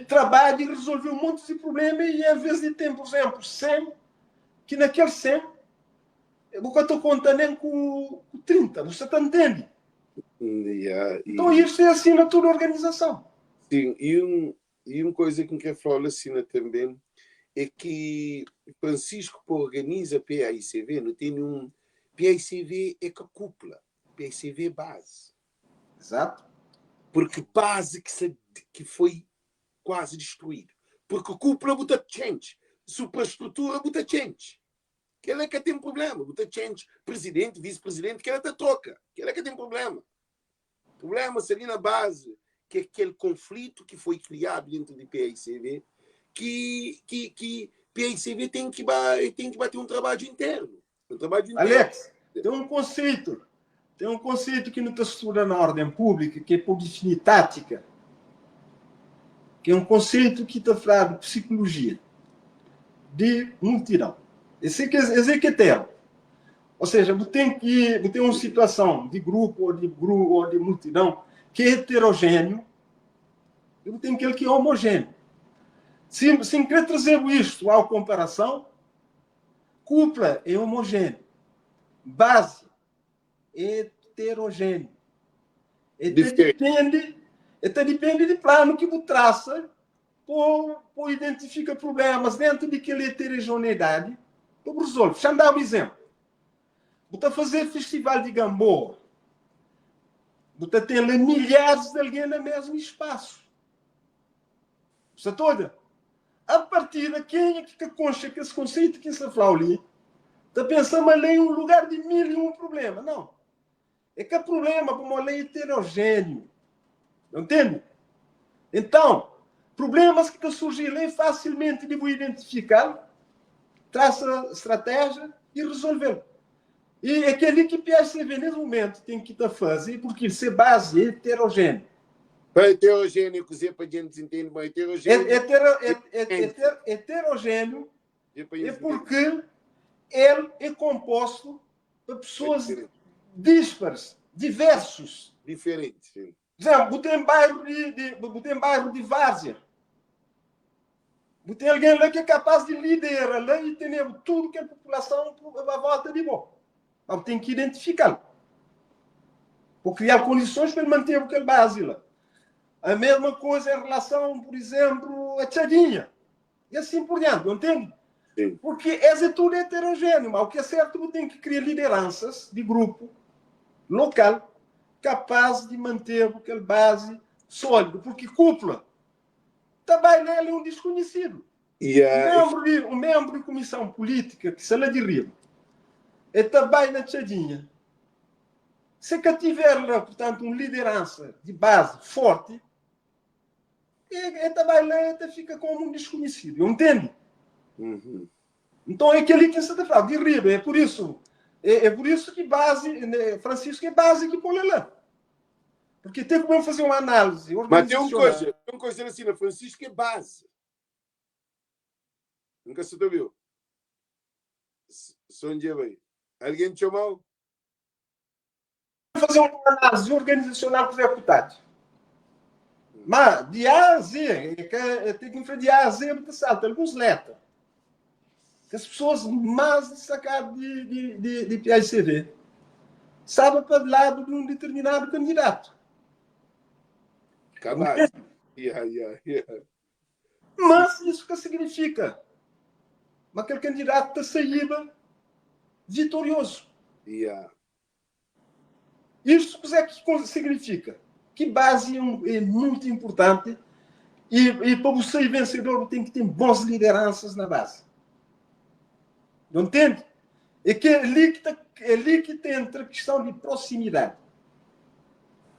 trabalhar e resolver um monte de problemas e, às vezes, de ter, por exemplo, 100, que naquele 100, eu não estou contando nem com 30, você está entendendo? Então, isso é assim na toda a organização. Sim, e uma coisa que eu quero falar assim também é que Francisco organiza a PAICV, não tem nenhum... PAICV é que a cúpula, PAICV é base. Exato. Porque base que foi quase destruído. Porque a cúpula bota change, superestrutura bota change. Que ela é que tem problema, bota change, presidente, vice-presidente, que ela te troca, que ela é que tem problema. O problema seria na base, que é aquele conflito que foi criado dentro do PAICV, que PAICV tem que bater um trabalho interno. Alex, tem um conceito que não está estudando na ordem pública, que é por definir tática, que é um conceito que está falando de psicologia, de multidão. Esse é que é termo. Ou seja, você tem uma situação de grupo ou de multidão que é heterogêneo e você tem aquele que é homogêneo. Se quer trazer isto à comparação, cúpula é homogêneo, base é heterogêneo. Depende Então depende do plano que você traça para identificar problemas dentro daquela heterogeneidade para resolver. Deixa eu dar um exemplo. Você fazer festival de Gamboa. Você tem lá milhares de alguém no mesmo espaço. Está toda? A partir de quem é que concha que esse conceito que se fala ali, está pensando ali em um lugar de 1001 problemas. Não. É que o problema é uma lei heterogêneo. Não entende? Então, problemas que surgem ali facilmente de identificar, traça estratégia e resolver. E aquele que PSV nesse momento tem que fazer, porque se base heterogêneo. Para heterogêneo, que para a gente entender, mas heterogêneo. Heterogêneo é porque ele é composto por pessoas dispares, diversos. Diferentes. Por exemplo, tem bairro de várzea. Tem alguém lá que é capaz de liderar lá e ter tudo que a população à volta de bom. Então tem que identificá-lo. Para criar condições para ele manter aquele base lá. A mesma coisa em relação, por exemplo, a Tchadinha. E assim por diante, não entende? Sim. Porque é tudo heterogêneo, mas o que é certo, tem que criar lideranças de grupo local capaz de manter aquele base sólido, porque cúpula também nele é um desconhecido. Um membro de comissão política que se lá de Rio é também na Tchadinha. Se que tiver lá, portanto, uma liderança de base forte, também lá fica como um desconhecido. Entende? Uhum. Então é aquele que se está falando de Rio. É por isso que base, Francisco, é base que põe lá. Porque tem como fazer uma análise. Mas tem uma coisa assim, na Francisco é base. Nunca se ouviu. Só um dia bem. Alguém te chamou? Fazer uma análise organizacional para executado. Mas de A a Z, tem que enfrentar de A a Z, porque salta alguns letras. Que as pessoas mais destacadas de PICV sabem para o lado de um determinado candidato. Acabado. Mas isso que significa? Mas aquele candidato está saída vitorioso. Isso é que significa? Que base é muito importante e para você ser vencedor tem que ter boas lideranças na base. Não entende? É ali que tem a questão de proximidade.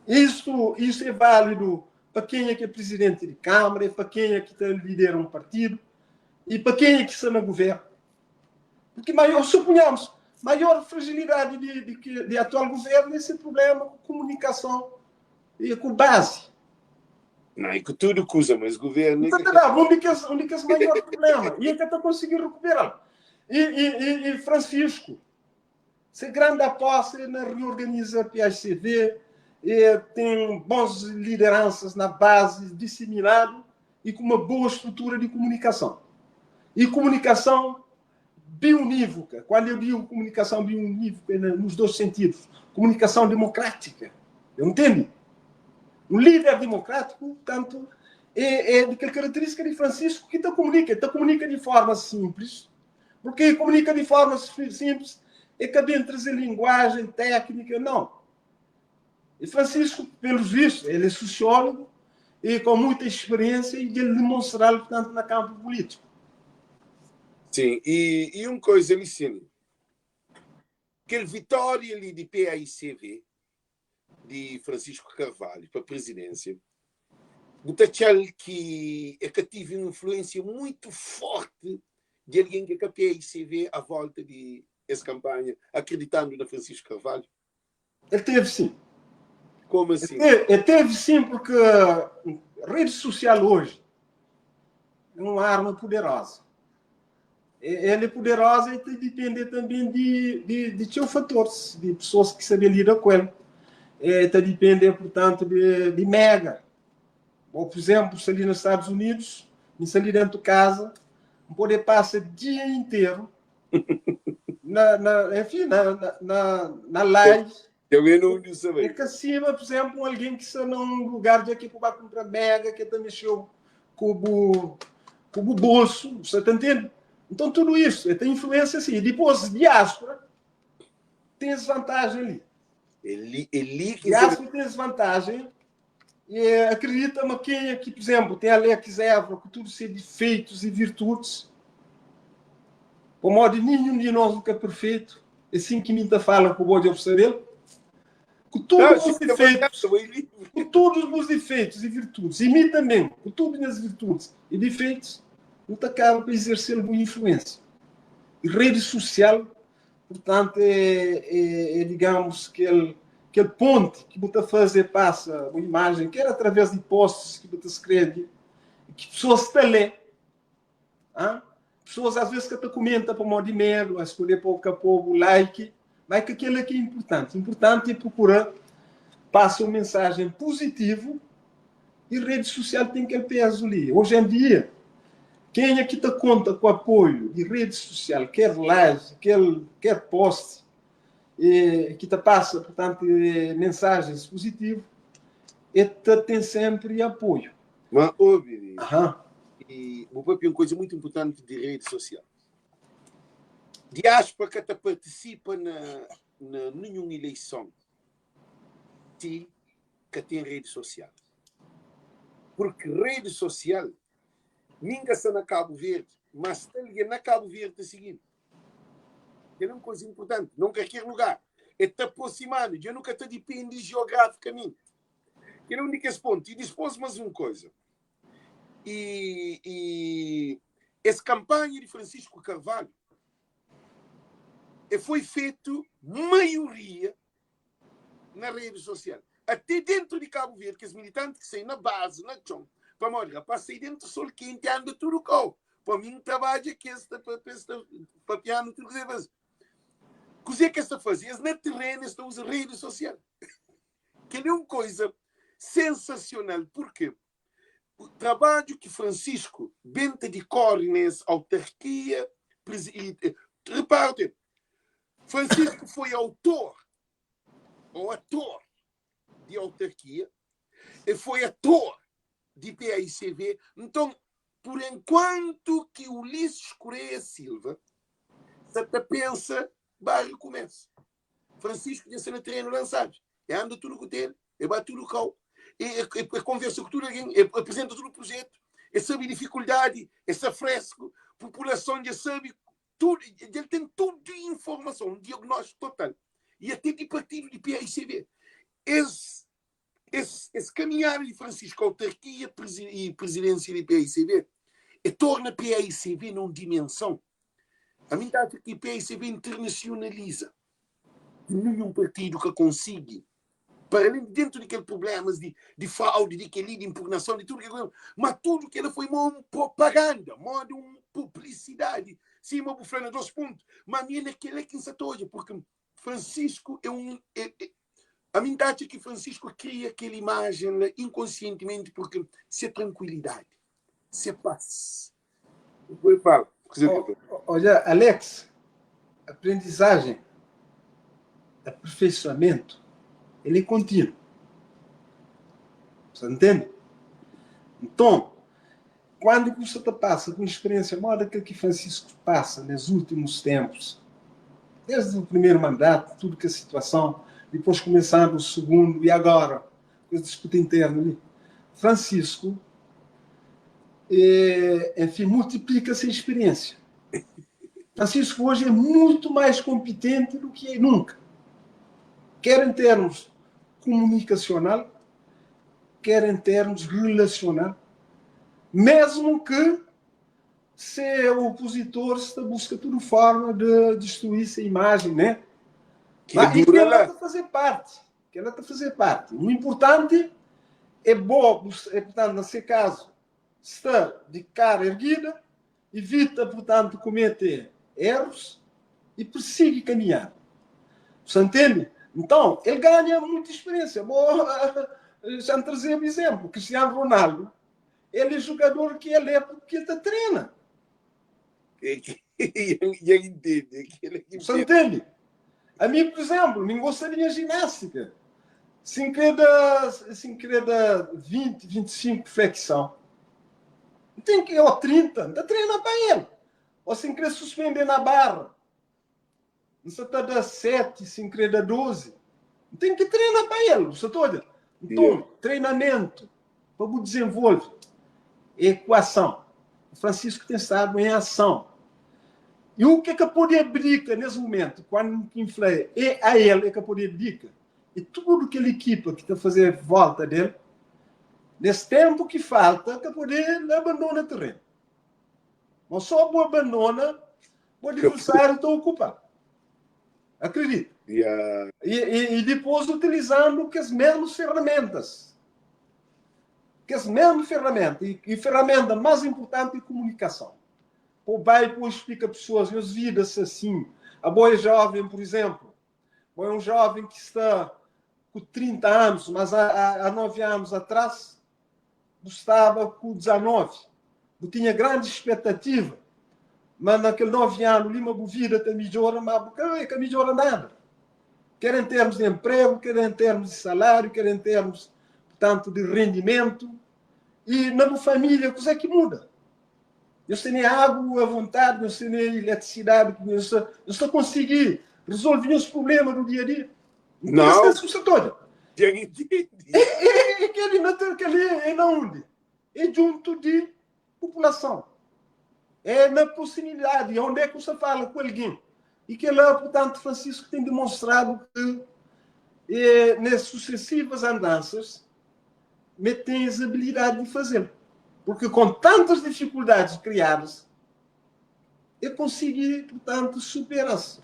Isso é válido para quem é que é presidente de Câmara, para quem é que lidera um partido e para quem é que está no governo. Porque suponhamos, maior fragilidade de atual governo é esse problema com comunicação e com base. Não, é que tudo usa, mas o governo... Onde que é o maior problema? E é que está conseguindo recuperar. E Francisco, se grande aposta na reorganiza a PICV, tem bons lideranças na base, disseminado e com uma boa estrutura de comunicação. E comunicação bionívoca. Quando eu digo comunicação bionívoca, é nos dois sentidos. Comunicação democrática. Entende? Um líder democrático, portanto, é de característica de Francisco que comunica de forma simples. Porque comunica de forma simples é cabendo trazer linguagem técnica, não. E Francisco, pelos vistos, ele é sociólogo e com muita experiência e ele demonstrá-lo, portanto, no campo político. Sim, e uma coisa, Licínio, aquele vitória ali de PAICV, de Francisco Carvalho, para a presidência, Butachal que teve uma influência muito forte de alguém que a PAICV à volta de essa campanha, acreditando na Francisco Carvalho? Ele teve sim. Como assim? Ele teve sim, porque a rede social hoje é uma arma poderosa. Ela é poderosa e tem de depender também de seus fatores, de pessoas que sabem lidar com ele. Tem de depender, portanto, de mega. Ou, por exemplo, se ali nos Estados Unidos, se ali dentro de casa, poder passar o dia inteiro na live Também não É sabia. que acima, por exemplo, alguém que está num lugar de aqui para comprar mega, que está mexendo com o bolso, você está entendendo? Então, tudo isso tem influência assim. E depois, diáspora tem desvantagem ali. Ele que se... Diáspora tem desvantagem. E acredita-me quem aqui, por exemplo, tem a Alex Évora, com tudo ser defeitos e virtudes. Por modo nenhum de nós nunca é perfeito. Assim que me fala com o bode observar, com todos os defeitos, com todos os defeitos e virtudes, e mim também, com todas as virtudes e defeitos, não acaba para exercer alguma influência. E rede social, portanto, digamos, aquele ponte que você fazer passa uma imagem, quer através de posts que você escreve, que pessoas estão a ler. Hein? Pessoas às vezes que te comentam para modo de e-mail, a escolher para o povo like, mas que aquilo aqui é importante. Importante é procurar passar uma mensagem positiva e rede social tem que peso ali. Hoje em dia, quem é que te conta com apoio de rede social, quer live, quer post, que te passa, portanto, mensagens positivas, e te tem sempre apoio. Mas, ouve, Aham. e vou pôr uma coisa muito importante de rede social. Diáspora que participa na nenhuma eleição que tem rede social. Porque rede social, ninguém está na Cabo Verde, mas está na Cabo Verde é o seguinte. É uma coisa importante, não qualquer lugar. É estar aproximado, eu nunca te depende geograficamente. É o único ponto. E depois mais uma coisa. E essa campanha de Francisco Carvalho foi feito maioria na rede social. Até dentro de Cabo Verde, que os militantes que saem na base, na chão, para morrer, rapaz, sair dentro do sol quente, anda tudo com. Para mim, trabalho que para piano, tudo que você o que é que está fazendo? Na terreno, está usando rede social. Que é uma coisa sensacional. Por quê? O trabalho que Francisco Benta de Córnes, autarquia, reparte, Francisco foi autor ou ator de autarquia e foi ator de PAICV. Então, por enquanto que Ulisses Correia Silva você pensa, bairro começa. Francisco já na terreno lançado. Anda tudo com ele, bate tudo com conversa com tudo alguém, apresenta todo o projeto, sabe dificuldade, essa fresco, população já sabe tudo, ele tem tudo de informação, um diagnóstico total. E até de partido de PAICV. Esse caminhar de Francisco, autarquia e presidência de PAICV, torna PAICV numa dimensão. A mim acha que PAICV internacionaliza. Nenhum partido que consiga, para além dentro daqueles problemas de fraude, de de impugnação, de tudo que mas tudo que ela foi uma propaganda, uma publicidade. Sim, uma bufana 2 pontos. Mas a minha naquele é que se atoja, porque Francisco a mim acha que Francisco cria aquela imagem inconscientemente, porque se é tranquilidade, se é paz. Depois falo. Olha, Alex, aprendizagem, aperfeiçoamento, ele é contínuo. Você entende? Então, quando você passa com experiência, moda que Francisco passa nos últimos tempos, desde o primeiro mandato, tudo que a situação, depois começando o segundo e agora, com a disputa interna ali, Francisco, enfim, multiplica essa experiência. Francisco hoje é muito mais competente do que nunca. Quer em termos comunicacional, quer em termos relacional, mesmo que se o opositor se busca toda forma de destruir essa imagem, né? E que ela está a fazer parte. Que ela está a fazer parte. O importante é bom, portanto, nesse caso, está de cara erguida, evita, portanto, cometer erros e persegue caminhar. Você entende? Então, ele ganha muita experiência. Já trazer um exemplo. Cristiano Ronaldo, ele é jogador que ele é porque ele treina. Você entende? A mim, por exemplo, não gosto da minha ginástica. Se cada 20, 25 flexão, tem que ir ao 30, não treina para ele. Ou se querer suspender na barra, não se está a 7, se querer a 12, tem que treinar para ele. Você está olhando? Então, treinamento para o desenvolver equação. O Francisco tem estado em ação. E o que pode brincar nesse momento, quando influi a ele, é que pode brincar. E tudo que ele equipa que está a fazer volta dele, nesse tempo que falta, que pode abandonar o terreno. Mas só o abandona, o adversário está ocupado. Acredito. E depois utilizando as mesmas ferramentas. E ferramenta mais importante é a comunicação. O pai depois explica a pessoas, as vidas assim. A boa jovem, por exemplo, é um jovem que está com 30 anos, mas há 9 anos atrás estava com 19. Eu tinha grande expectativa, mas naquele 9 anos, uma vida está melhor, mas não melhora nada. Quer em termos de emprego, quer em termos de salário, quer em termos, portanto, de rendimento. E na minha família, o que é que muda? Eu tenho água à vontade, eu tenho eletricidade, eu estou conseguindo resolver os problemas do dia a dia. Não. Isso toda. É na onde? É junto de população. É na proximidade, onde é que você fala com alguém. E que lá, portanto, Francisco tem demonstrado que nas sucessivas andanças tem a habilidade de fazê-lo. Porque com tantas dificuldades criadas, eu consegui, portanto, superar-se.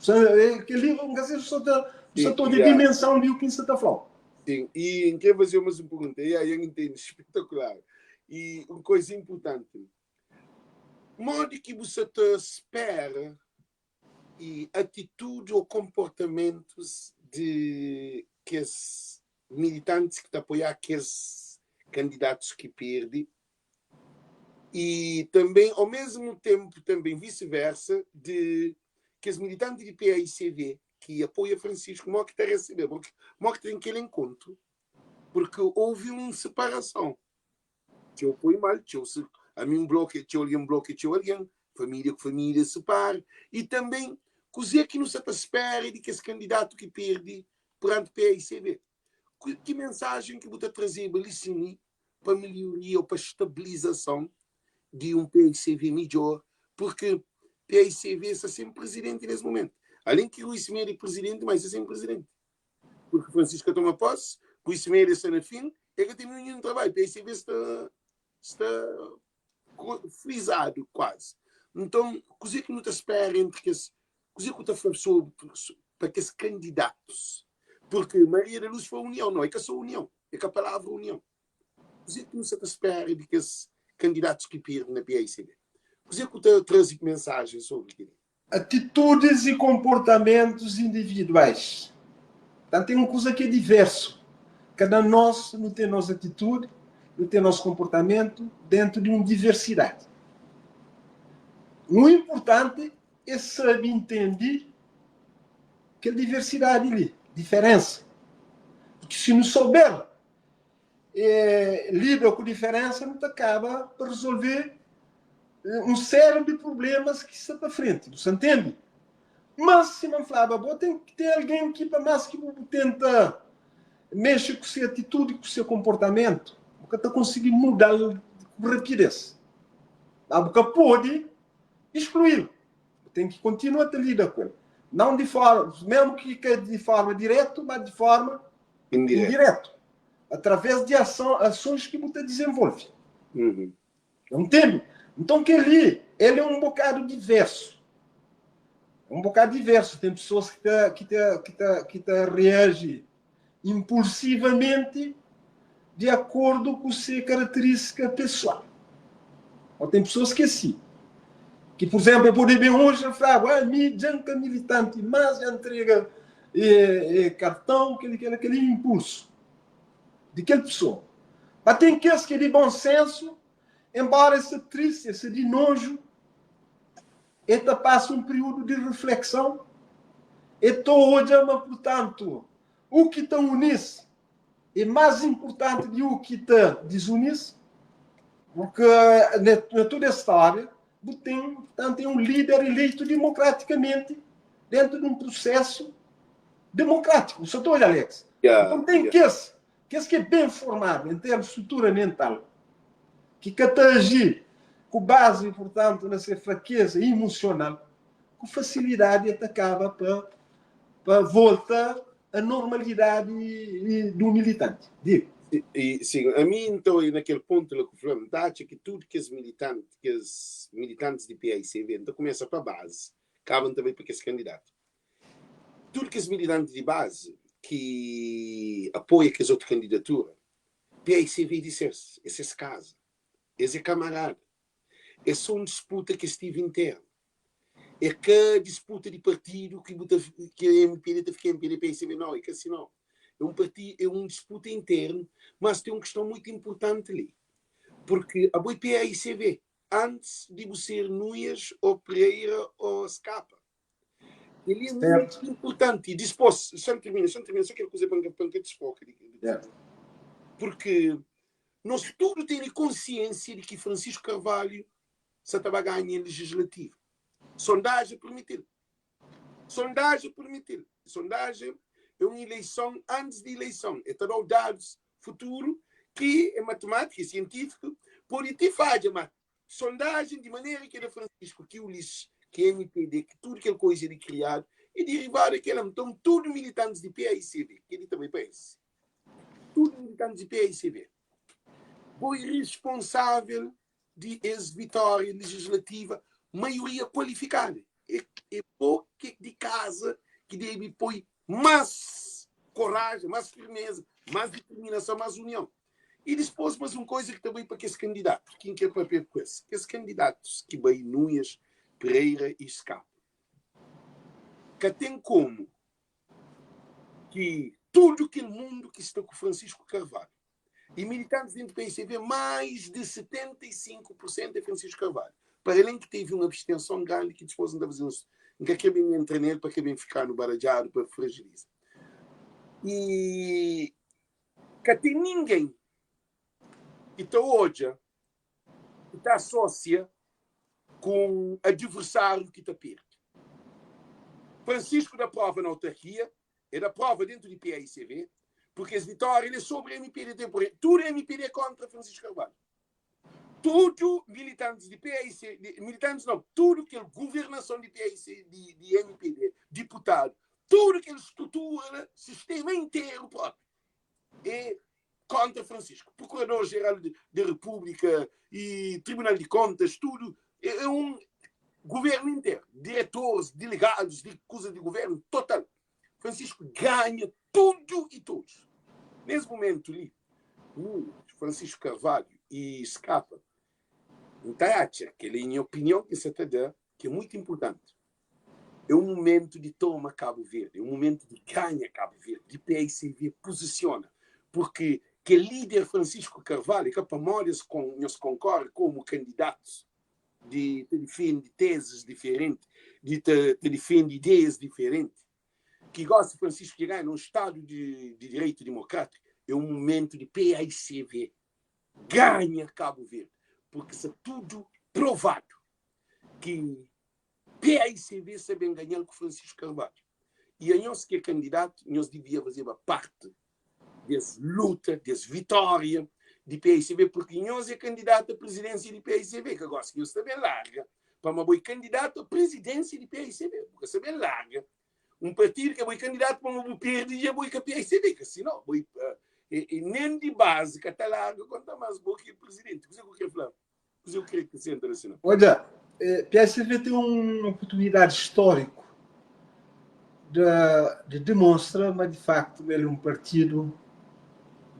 Aquele livro, só toda a dimensão de o que você está falando. Sim, e quero fazer mais uma pergunta. E aí eu entendo, espetacular. E uma coisa importante. Modo que você te espera e atitude ou comportamentos de que os militantes que te apoiam aqueles candidatos que perdem e também, ao mesmo tempo, também vice-versa, de que os militantes de PAICV que apoiam Francisco, como é que está a receber? Como é que tem aquele encontro? Porque houve uma separação. Tinha apoio mal, a mim um bloco, tinha alguém, família com família separa. E também, cozer que não se espera de que esse candidato que perde perante o PAICV. Que mensagem que você trazer para melhoria ou para estabilização de um PAICV melhor, porque PAICV está sempre presidente nesse momento. Além que o Luís Meira é presidente, mas é sempre presidente. Porque Francisco toma posse, o Luís Meira está na fim, é que tem uma união de trabalho. PAICV está frisado quase. Então, coisa que não te espera entre que coisa que te falou para que os candidatos. Porque Maria da Luz foi união, não é que é só união, é que a palavra união. Coisa que não se te espera de que os candidatos que perdem na PAICV. Coisa que te traz mensagens sobre aquilo. Atitudes e comportamentos individuais. Então, tem uma coisa que é diverso. Cada nós não tem nossa atitude, não tem nosso comportamento dentro de uma diversidade. O importante é saber entender que a diversidade ali, diferença. Porque se não souber lidar com a diferença, não acaba por resolver um série de problemas que estão para frente. Você entende? Mas, se não falava, tem que ter alguém que, para mais que tenta mexer com a sua atitude, com o seu comportamento, porque está conseguindo mudar com rapidez. A boca pode excluí-lo. Tem que continuar a lidar com ele. Não de forma, mesmo que de forma direta, mas de forma indireta. Através de ações que você desenvolve. Entende? Então, que ele é um bocado diverso. É um bocado diverso. Tem pessoas que reagem impulsivamente de acordo com a sua característica pessoal. Ou tem pessoas que sim. Que, por exemplo, eu poderia hoje falar, mídia militante, mas já entrega cartão, aquele impulso de aquela pessoa. Mas tem aqueles que é de bom senso, embora essa triste, esse de nojo, ele passa um período de reflexão, Então, hoje, portanto, o que está unido é mais importante do que está desunido, porque na toda a história tem um líder eleito democraticamente dentro de um processo democrático. Só estou, Alex. Então tem que é bem formado em termos de estrutura mental, que quer agir com base, portanto, nessa fraqueza emocional, com facilidade acaba para voltar à normalidade do militante. Digo. Sim, a mim estou naquele ponto que o Flamengo acha que tudo que os militantes de PAICV, então começa para a base, acabam também para esse candidato. Tudo que os militantes de base que apoiam que as outras candidaturas, PAICV disse esse casa, esse camarada, é só uma disputa que estive interno. É que disputa de partido que a MPD fica MPD PAICV não, é que assim não. É uma disputa interna, mas tem uma questão muito importante ali. Porque a PAICV, antes de você Nuias ou Pereira ou Scapa, ele é muito importante. E dispôs, só termina, só quero coisa para que desfoque. Porque nós todos temos consciência de que Francisco Carvalho se estava a ganhar legislativo. Sondagem permitiu. Sondagem é uma eleição antes de eleição. É ter dados futuro que é matemática e científico pode ter falha, mas sondagem de maneira que era Francisco, que o LIS, que é MPD, que tudo aquela coisa ele criado e derivado daquela. Então, todos militantes de PAICV, que ele também pensa. Todos militantes de PAICV. Foi responsável de ex-vitória legislativa, maioria qualificada. É pouco de casa que deve pôr mais coragem, mais firmeza, mais determinação, mais união. E depois, mais uma coisa que também para que esse candidato, quem quer papel com esse? Que esses candidatos que vai Nunes, Pereira e Scapa, que tem como que todo aquele mundo que está com Francisco Carvalho e militantes dentro do PSV, mais de 75% é Francisco Carvalho. Para além que teve uma abstenção grande que depois não fazer isso. Não quer bem entrar nele para que bem ficar no barajado para fragilizar. E que tem ninguém que está hoje que está assócia com adversário que está perto. Francisco da prova na autarquia, é da prova dentro do PAICV, porque as vitórias ele é sobre a MPD temporária. Tudo é MPD contra Francisco Carvalho. Tudo militantes de PAIC, militantes não, tudo que é governação de PAIC, de MPD, deputado, tudo que ele estrutura, sistema inteiro próprio, é contra Francisco. Procurador-Geral da República e Tribunal de Contas, tudo é um governo inteiro. Diretores, delegados, de coisa de governo, total. Francisco ganha tudo e todos. Nesse momento ali, Francisco Carvalho e Scapa, que ele, em opinião que você está dando, que é muito importante. É um momento de toma Cabo Verde, é um momento de ganha Cabo Verde, de PAICV posiciona. Porque que líder Francisco Carvalho, que para nós concorre como candidatos de defende teses diferentes, de defende ideias diferentes, que gosta de Francisco de ganhar num Estado de direito democrático, é um momento de PAICV. Ganha Cabo Verde. Porque está tudo provado que PAICV sabe ganhar com Francisco Carvalho. E a nós que é candidato, nós devíamos fazer parte dessa luta, dessa vitória de PAICV, porque nós é candidato à presidência de PAICV, que agora nós também larga, para uma boa candidato à presidência de PAICV, porque também larga. Um partido que é candidato para uma perda e é boa PAICV, que senão, nem de base, que está larga, quanto mais boa que o presidente. Você o que falar? Você o que se entra assim? Olha, PSV tem uma oportunidade histórica de demonstrar, mas de facto ele é um partido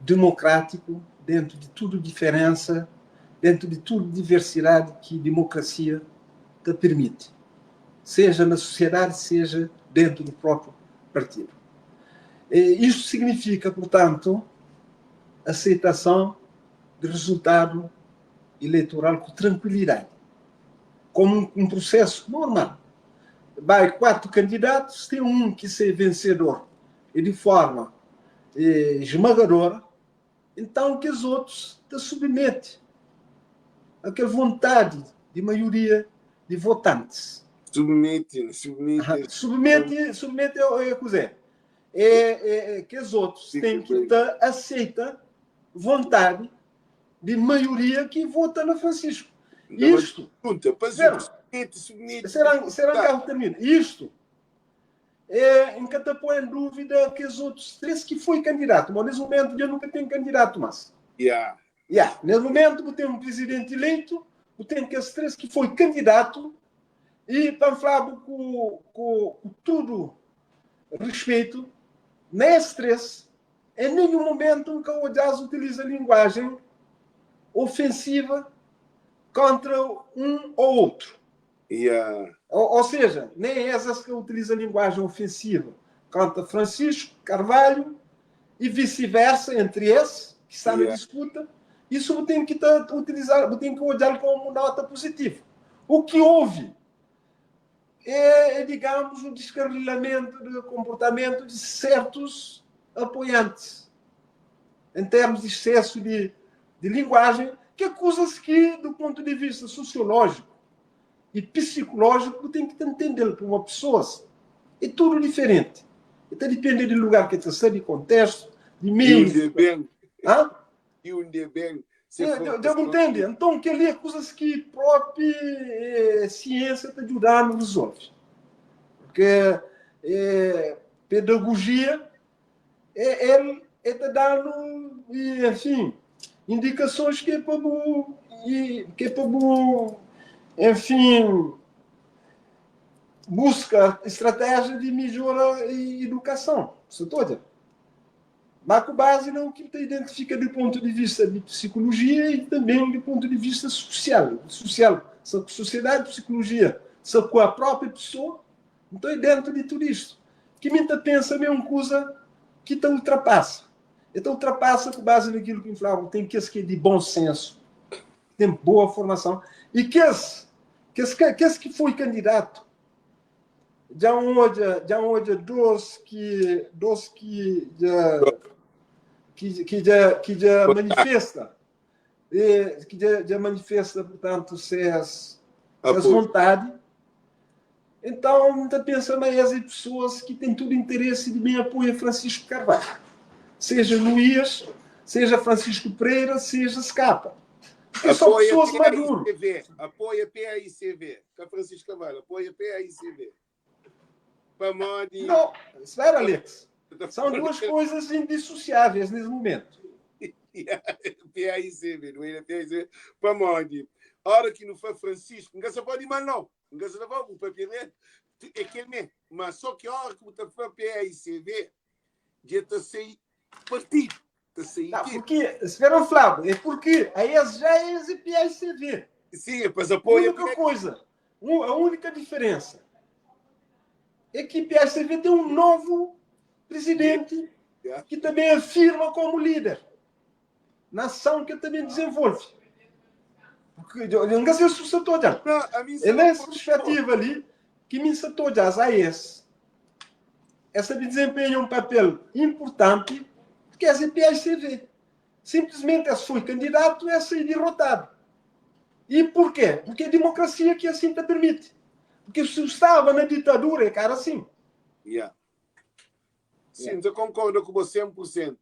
democrático, dentro de tudo diferença, dentro de tudo diversidade que democracia te permite, seja na sociedade, seja dentro do próprio partido. Isto significa, portanto, aceitação de resultado eleitoral com tranquilidade, como um processo normal. vai 4 candidatos, tem um que ser vencedor e de forma esmagadora, então que os outros te submetem àquela vontade de maioria de votantes. Submete. Submete é coisa. Que os outros têm que ter aceita vontade de maioria que vota na Francisco. Isto, será que eu termino? Isto em que te põe em dúvida que os outros 3 que foi candidato, mas nesse momento eu nunca tenho candidato, mas nesse momento tem um presidente eleito, tem que os 3 que foi candidato e para falar com tudo respeito, nesses 3, em nenhum momento que o Jazz utiliza linguagem ofensiva contra um ou outro. Ou seja, nem essas que utilizam linguagem ofensiva contra Francisco Carvalho e vice-versa entre esses que estão na disputa. Isso tem que utilizar, tem que olhar como nota positiva. O que houve digamos, um descarrilamento do comportamento de certos apoiantes em termos de excesso de linguagem, que é coisas que, do ponto de vista sociológico e psicológico, tem que entender para uma pessoa. É tudo diferente. Então depende do lugar que está, de contexto, de meio. Devo entender. Então, que ali é coisas que a própria ciência está ajudando a resolver. Porque pedagogia está dando, enfim, indicações que é para enfim, busca estratégia de melhora e educação. Isso toda. Mas com base no que te identifica do ponto de vista de psicologia e também do ponto de vista social. Sociedade, psicologia, só com a própria pessoa. Então, dentro de tudo isto, que muita pensa mesmo coisa que te ultrapassa. Então, ultrapassa com base naquilo que falava, tem que ser de bom senso, tem boa formação, e que foi candidato, já hoje dois que já manifesta, portanto, suas vontade. Então, está pensando aí as pessoas que têm todo interesse de bem apoio a Francisco Carvalho. Seja Luís, seja Francisco Pereira, seja Scapa. Porque são pessoas maduras. Apoia PAICV. Que Francisco Carvalho, apoia PAICV. Não, espera, Alex. São duas coisas indissociáveis nesse momento. PAICV, não é PAICV. Pamode. A hora que não foi Francisco, não se pode ir mal, não. Não se pode ir para é que ele mas só que a hora que você foi PAICV, já está sem partido. Não, porque, espera, Flávio, é porque aí já é esse PAICV. Sim, mas apoia. A única coisa, a única diferença é que o PAICV tem um novo presidente que também afirma como líder. Nação que também desenvolve. Porque não sei se você está olhando. É nessa perspectiva ali que me estou olhando a esse. Essa desempenha um papel importante que é a PAICV. Simplesmente esse foi candidato e esse foi derrotado. E por quê? Porque a democracia que assim te permite. Porque se estava na ditadura, é cara assim. Sim, eu concordo com você 100%.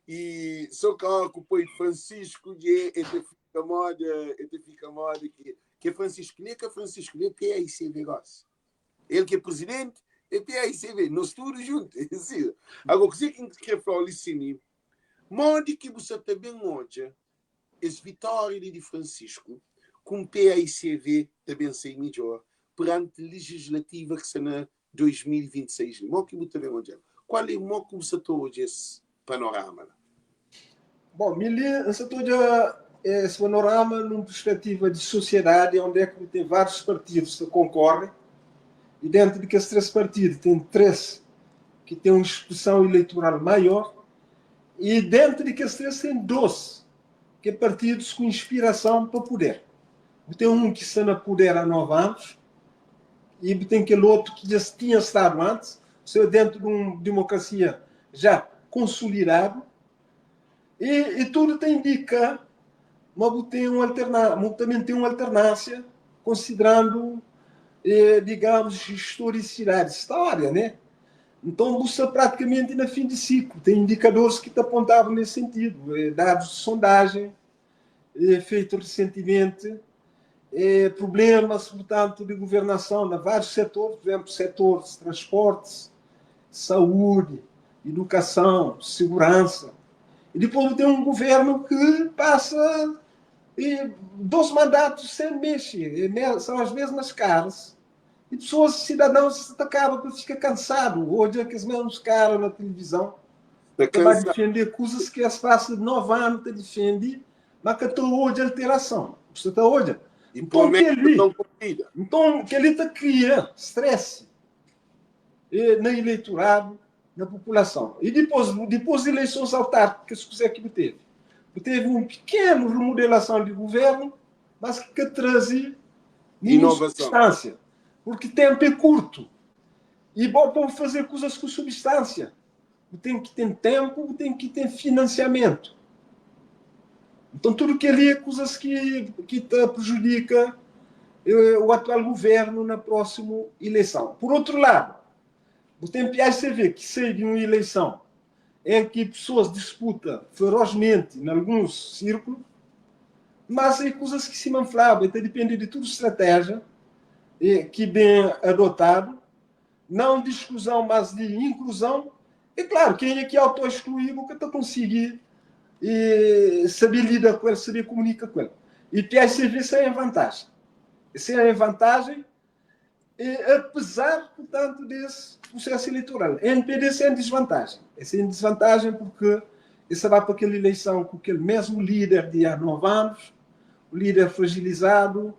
E só que o Francisco fica moda que Francisco nem que Francisco nem PAICV gosta. Ele que é presidente é PAICV, nós todos juntos. Agora, você que quer falar assim, mande que você também hoje as vitórias de Francisco com PAICV também sei melhor perante a legislativa que será 2026. Mo que você também hoje. Qual é o que você está hoje esse panorama? Bom, você está esse panorama numa perspectiva de sociedade onde é que tem vários partidos que concorrem e dentro de que esses 3 partidos tem 3 que têm uma expressão eleitoral maior e dentro de que esses 3 tem 12 que é partidos com inspiração para poder. Tem um que está no poder há 9 anos e tem aquele outro que já tinha estado antes, você dentro de uma democracia já consolidado, e tudo te indica, mas também tem uma alternância, considerando, digamos, historicidade, história, né? Então, você praticamente na fim de ciclo. Tem indicadores que te apontavam nesse sentido. Dados de sondagem, feito recentemente, problemas, portanto, de governação em vários setores, por exemplo, setores de transportes, saúde, educação, segurança. E depois tem um governo que passa 12 mandatos sem mexer. São as mesmas caras. E pessoas, cidadãos, acabam por ficar cansados. Hoje é que os mesmos caras na televisão vai defender coisas que as passam de 9 anos te defende, mas que até hoje alteração. Você está hoje. Então, que ele está criando stress no eleitorado, na população. E depois de eleições autárquicas que teve uma pequena remodelação de governo, mas que trazia substância. Porque tempo é curto. E bom para fazer coisas com substância. Tem que ter tempo, tem que ter financiamento. Então, tudo que ali é coisas que te prejudica o atual governo na próxima eleição. Por outro lado, o tempo você vê que sai de uma eleição em que pessoas disputam ferozmente em alguns círculos, mas é coisas que se manflavam, então depende de tudo estratégia que bem adotado, não de exclusão, mas de inclusão. E claro, quem é que é auto-excluído, que está conseguir saber lidar com ele, saber comunicar com ele. E PSV isso é a vantagem. Isso é a vantagem, apesar, portanto, desse processo eleitoral. A NPD é em desvantagem. Essa é em desvantagem porque isso vai para aquela eleição com aquele mesmo líder de há 9 anos, o líder fragilizado,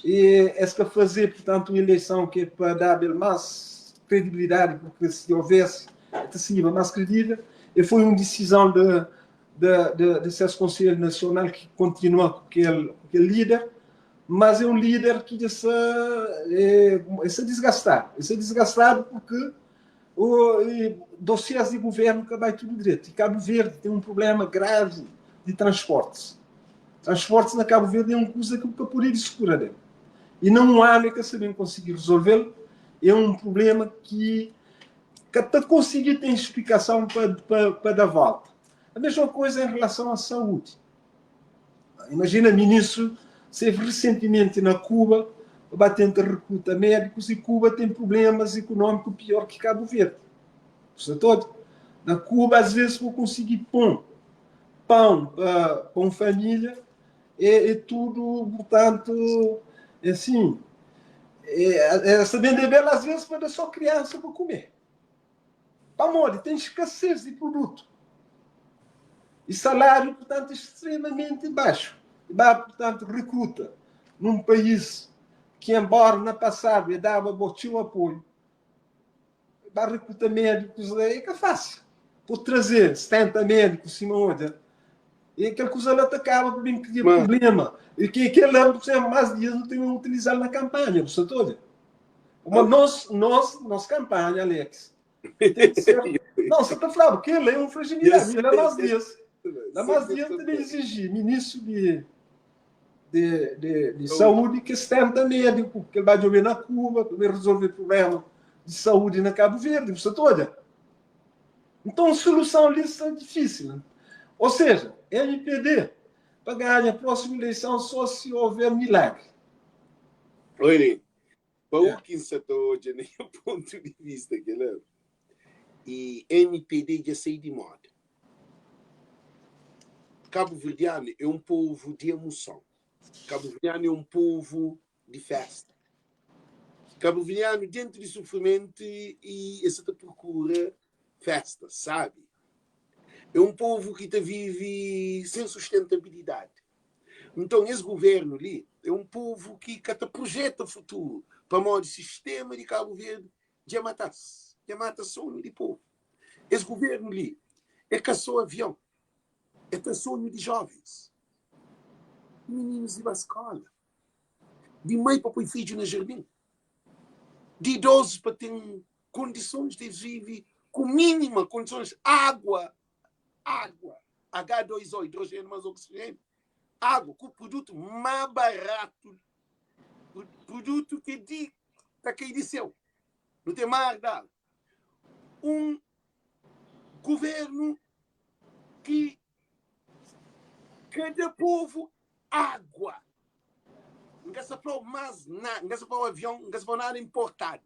e essa fazer, portanto, uma eleição que é para dar mais credibilidade, porque se houvesse, seria mais credível, e foi uma decisão desse Conselho Nacional que continua com aquele líder, mas é um líder que se desgastar. Isso é desgastado porque dossiês de governo que vai tudo direito. E Cabo Verde tem um problema grave de transportes. Transportes na Cabo Verde é uma coisa que para poder segurar dele. E não há nem que sabem conseguir resolvê-lo. É um problema que até conseguir ter explicação para dar volta. A mesma coisa em relação à saúde. Imagina, ministro, esteve recentemente na Cuba, batendo recruta médicos, e Cuba tem problemas econômicos pior que Cabo Verde. Todo. Na Cuba, às vezes, vou conseguir pão para uma família, é tudo, portanto, assim, sabendo de bela, às vezes, para só criança para comer. Amor, tem escassez de produto. E salário, portanto, extremamente baixo. E portanto, recruta num país que, embora na passada dava botinho apoio, recruta médicos, é que é fácil. Por trazer 70 médicos, Simão, e aquela coisa lá acaba por criar problema. E que aquele ano, por exemplo, mais dias não tem que utilizar na campanha, você toda. Mas nossa campanha, Alex, tem que ser. Não, você está falando que ele é um fragilidade. Ele é mais dias. Na mais dias tem que exigir ministro de saúde que estenda médico, que ele vai jogar na Cuba, para resolver problema de saúde na Cabo Verde, você toda. Então, a solução ali é difícil. Né? Ou seja, MPD, para ganhar a próxima eleição só se houver milagre. Olha, para o que se está hoje, nem o ponto de vista que ele e MPD já sai de moda. Cabo-Verdiano é um povo de emoção. Cabo-Verdiano é um povo de festa. Cabo-Verdiano, dentro de sofrimento, e essa procura festa, sabe? É um povo que vive sem sustentabilidade. Então, esse governo ali é um povo que projeta o futuro para o modo sistema de Cabo Verde de matar-se. De matar sonho de povo. Esse governo ali é caçou avião. É ter sonho de jovens. Meninos de escola. De mãe para pôr filho no jardim. de idosos para ter condições de viver com mínima condições, água, H2O, hidrogênio mais oxigênio, água, com o produto mais barato, o produto que está aqui de céu, não tem mais nada. Um governo que cada povo água, não se fala mais nada, não se fala avião, não se fala nada importado.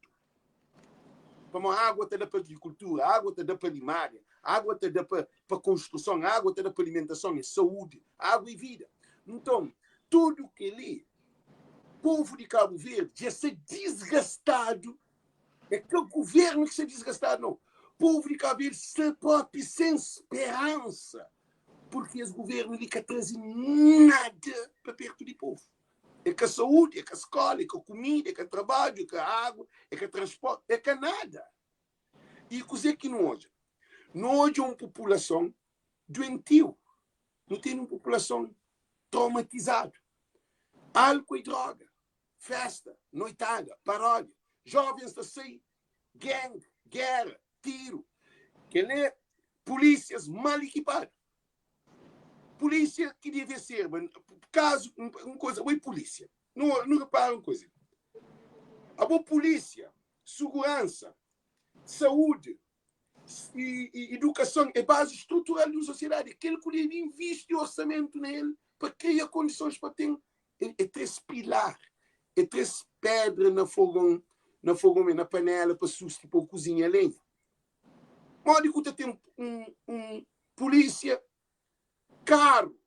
Como a água te dá para agricultura, a água te dá para limária, a água te dá para construção, a água te dá para alimentação e saúde, água e vida. Então, tudo que ele, povo de Cabo Verde, já se desgastado, é que o governo que se desgastado, não. O povo de Cabo Verde se próprio sem esperança, porque esse governo não traz nada para perto do povo. É que a saúde, é que a escola, é que a comida, é que o trabalho, é que a água, é que o transporte, é que nada. E coisa que não hoje. Não hoje é uma população doentio. Não tem uma população traumatizada. Álcool e droga, festa, noitada, paródia. Jovens assim, gangue, guerra, tiro. Que é polícias mal equipadas. Polícia que deve ser, caso, uma coisa, oi polícia, não repara uma coisa. A boa polícia, segurança, saúde e educação é base estrutural de uma sociedade. Aquele que ele investe orçamento nele para criar condições para ter três pilares, três pedras na fogão, na panela para substituir a cozinha a lenha. Pode que tem um polícia caro,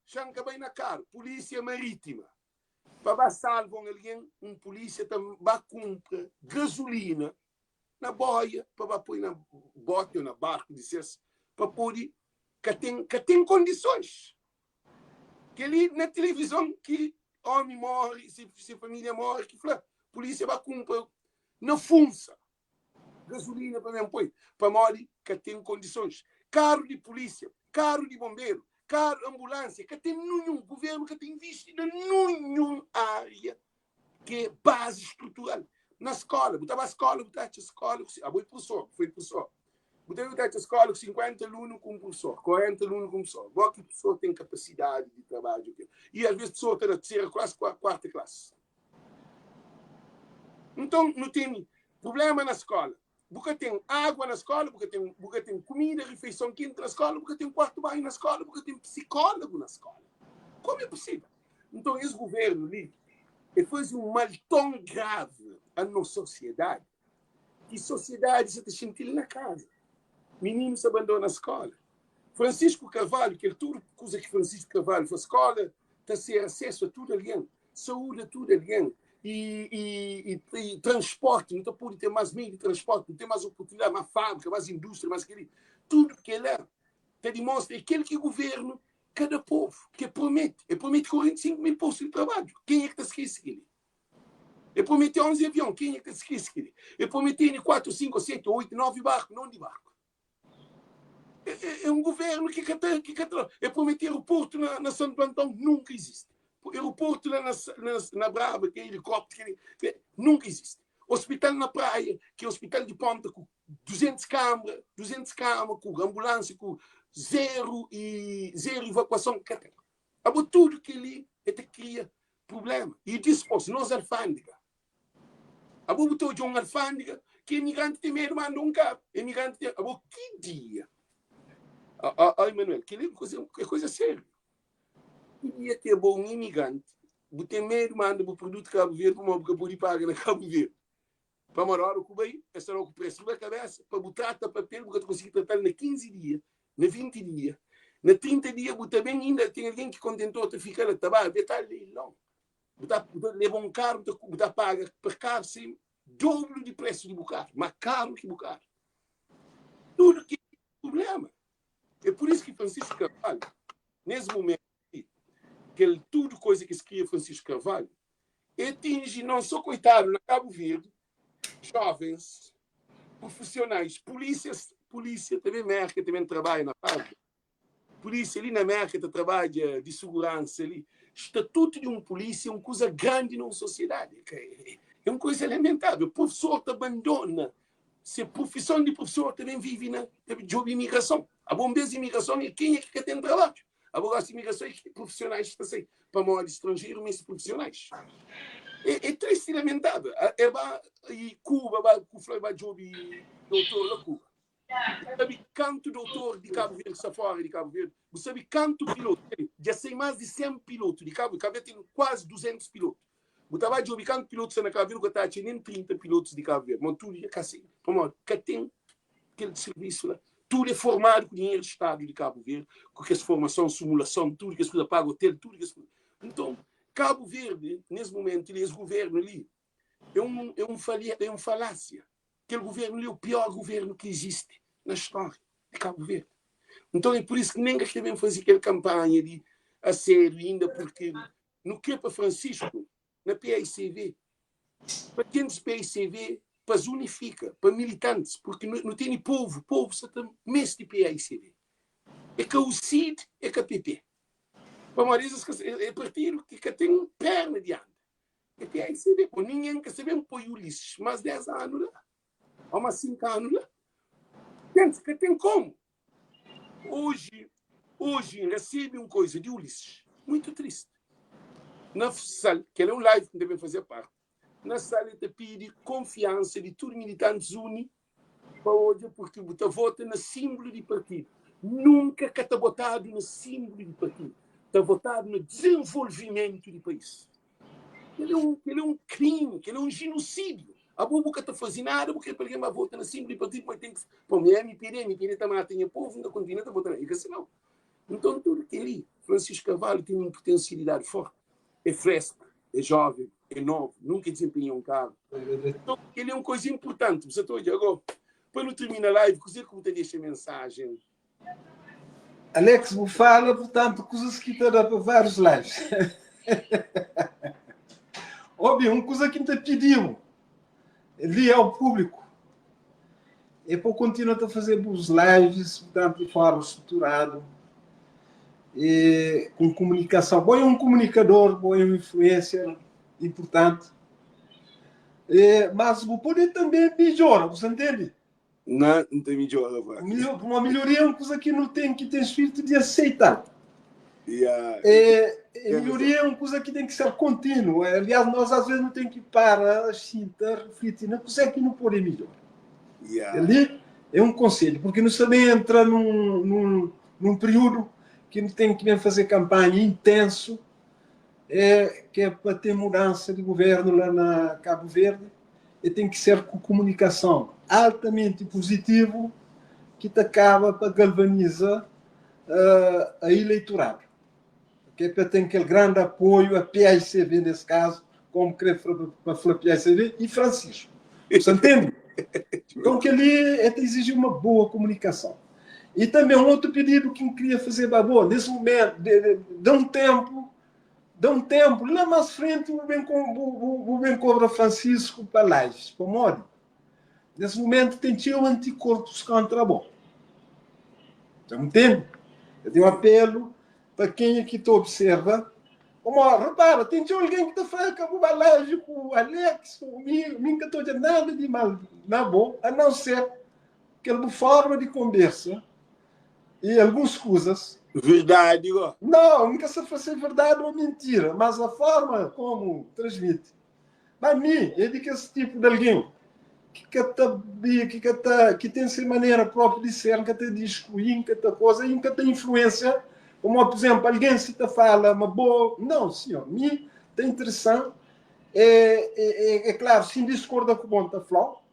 chanca bem na caro, polícia marítima. Para salvar alguém, polícia também vai comprar gasolina na boia, para pôr na bote ou na barco, para poder que tem condições. Que ali na televisão, que homem morre, se família morre, que fala, polícia vai comprar na funça gasolina para mesmo pôr, para morrer, que tem condições. Carro de polícia, carro de bombeiro, carro, ambulância, que tem nenhum governo que tem investido em nenhuma área que é base estrutural. Na escola, botava a escola, botava a escola, foi professor. Botava a escola com 50 alunos com professor, 40 alunos com professor. Agora que o professor tem capacidade de trabalho. E às vezes o professor está na terceira classe, quarta classe. Então, não tem problema na escola. Porque tem água na escola, porque tem comida, refeição quente na escola, porque tem quarto banho na escola, porque tem psicólogo na escola. Como é possível? Então, esse governo ali faz um mal tão grave à nossa sociedade, que a sociedade se sente na casa. Meninos se abandonam a escola. Francisco Carvalho, que é tudo coisa que Francisco Carvalho faz escola, está a ser acesso a tudo alguém, saúde a tudo alguém. E transporte, não está por ter mais meio de transporte, não tem mais oportunidade, mais fábrica, mais indústria, mais aquele. Tudo que ele é, demonstra aquele que o governo, cada povo, que promete 45 mil postos de trabalho. Quem é que está a esquecer? Ele promete 11 aviões, quem é que está a esquecer? Ele promete 4, 5, 7, 8, 9 barcos, não de barco. É um governo que ele promete aeroporto na Santo Antão, nunca existe. Aeroporto lá na Brava, que é helicóptero, que nunca existe. Hospital na praia, que é hospital de ponta, com 200 câmaras, com ambulância, com zero evacuação. Tudo que ele cria problema. E dispôs, nós alfândega. Botou de uma alfândega, que imigrante tem medo, manda um carro. Imigrante tem. Que dia? Emanuel, que é coisa séria. Ia ter bom imigrante, tem medo, manda o produto Cabo Verde, como eu podia pagar na Cabo Verde. Para morar o Cubai, essa era o preço da cabeça, para botar a papel, porque eu consegui tratar na 15 dias, na 20 dias, na 30 dias, também ainda tem alguém que contentou de ficar a trabalhar, detalhe, não. Leva um carro, botar paga para carro, sim, dobro de preço de bucar, mais caro que bucar. Tudo que é problema. É por isso que Francisco Carvalho, nesse momento, que tudo coisa que se cria Francisco Carvalho, atinge não só, coitado, na Cabo Verde, jovens, profissionais, polícia também América também trabalha na fábrica. Polícia ali na América trabalha de segurança ali. Estatuto de um polícia é uma coisa grande na sociedade. É uma coisa lamentável. O professor te abandona. Se a profissão de professor também vive na job imigração. A bombeza de imigração é quem é que tem trabalho. Agora, a imigração é que profissionais assim, para morar estrangeiro, mas profissionais. É triste e lamentável. E Cuba, vai job doutor da Cuba. Você sabe quanto doutor de Cabo Verde, fora de Cabo Verde? Você sabe quanto piloto? Já sei mais de 100 pilotos de Cabo Verde. Tem quase 200 pilotos. O trabalho de ubicando pilotos na Cabo Verde, que está nem 30 pilotos de Cabo Verde. Mas tudo é assim. Que tem aquele serviço lá. Tudo é formado com dinheiro do Estado de Cabo Verde, com essa formação, simulação, tudo que as coisas pagam hotel, tudo que as coisas. Então, Cabo Verde, nesse momento, esse governo ali, é uma falácia. Aquele governo ali é o pior governo que existe na história de Cabo Verde. Então, é por isso que nem devemos fazer aquela campanha de a sério ainda, porque no que é para Francisco, na PICV, para quem diz PICV, para unifica, para militantes, porque não tem povo só tem mês de PICV. É que o CID é que a PP. Para Marisa, é partido que tem perna de ano. É PICV. Ninguém quer saber apoio Ulisses, mas 10 anos lá. Há mais 5 anos lá. Tem como? Hoje recebe uma coisa de Ulisses. Muito triste. Na sala, que é um live que deve fazer parte, na sala te pede confiança de todos os militantes unis para hoje, porque você vota no símbolo de partido. Nunca que está votado no símbolo de partido. Está votado no desenvolvimento do país. Ele é um crime, ele é um genocídio. A boca está fazendo nada porque alguém vai votar no símbolo de partido, mas tem que... Para mim, me pede também tem povo, não continua a votar. E assim não. Então, tudo que ali, Francisco Carvalho tem uma potencialidade forte. É fresco, é jovem, é novo, nunca desempenhou um cargo. Então, ele é uma coisa importante. Você está agora, para não terminar a live, como te deixa a mensagem? Alex, me fala, portanto, coisas que te dá para vários lives. Óbvio, uma coisa que te pedimos, ali ao público, é para continuar a fazer os lives, portanto, de forma estruturada, com comunicação. Bom, é um comunicador, bom, é uma influência importante. Mas o poder também melhora, você entende? Não tem melhora. Uma melhoria é uma coisa que não tem que ter espírito de aceitar. Melhoria é uma coisa que tem que ser contínua. Aliás, nós às vezes não temos que parar, assim, refletir, não consegue que não pode melhorar. Ali é um conselho, porque não se entra num período que não tem que fazer campanha intenso, que é para ter mudança de governo lá na Cabo Verde, e tem que ser com comunicação altamente positivo, que te acaba para galvanizar a eleitorado. Que é para ter aquele grande apoio a PICV, nesse caso, como querer para falar PICV, e Francisco. Você entende? Então, que ali exige uma boa comunicação. E também um outro pedido que eu queria fazer, Babô, nesse momento, dá um tempo, lá mais frente, o bem cobra Francisco para lives, para modo. Nesse momento, tem tio anticorpos contra a boa. Você entende? Eu tenho um apelo para quem aqui te observa. Repara, tem alguém que está falando com uma live com o Alex, comigo, nunca estou dizendo nada de mal, não bom, a não ser aquela forma de conversa e algumas coisas. Verdade, ó. Não, nunca se fosse verdade ou mentira, mas a forma como transmite. Para mim, eu digo que esse tipo de alguém que tem essa maneira própria de ser, que tem discutir, que tem coisa, e que tem influência, como, por exemplo, alguém se te fala uma boa... Não, senhor, mim tem interessante. É claro, sim, discorda com o bom Taflau,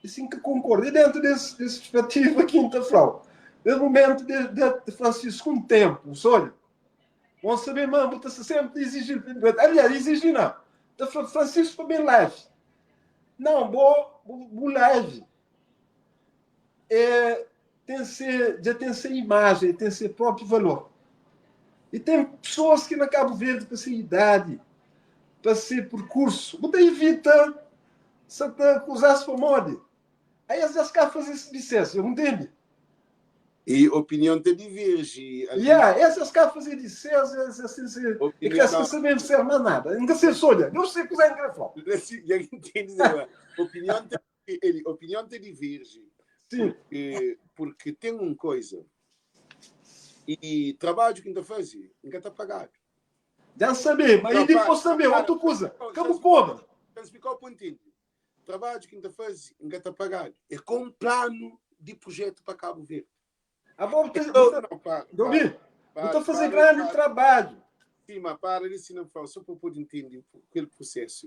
e sim que concorda. E dentro desse perspectiva aqui em Taflau, no momento de Francisco, um tempo, olha, vamos saber, mano, está sempre exigir. Aliás, exigir não. Francisco foi bem live. Não, boa live. Já tem essa imagem, tem esse próprio valor. E tem pessoas que na Cabo Verde, para essa idade, para esse percurso, você evita se te acusasse para morte. Aí às vezes cá fazer esse licença, não entende? E a opinião te diverge. Essas capas de César, é que as não mesmo ser mais nada. Não sei se olha, não sei o que é engraçado. Opinião te diverge. Sim. Porque tem uma coisa. E trabalho que ainda faz, ainda está pagado. Já sabemos, mas depois também, outra coisa. Como cobra? Para explicar o pontinho. Trabalho que ainda faz, ainda está pagado. É com um plano de projeto para Cabo Verde. Estou fazendo grande trabalho. Sim, mas para isso não fala, só para poder entender aquele processo.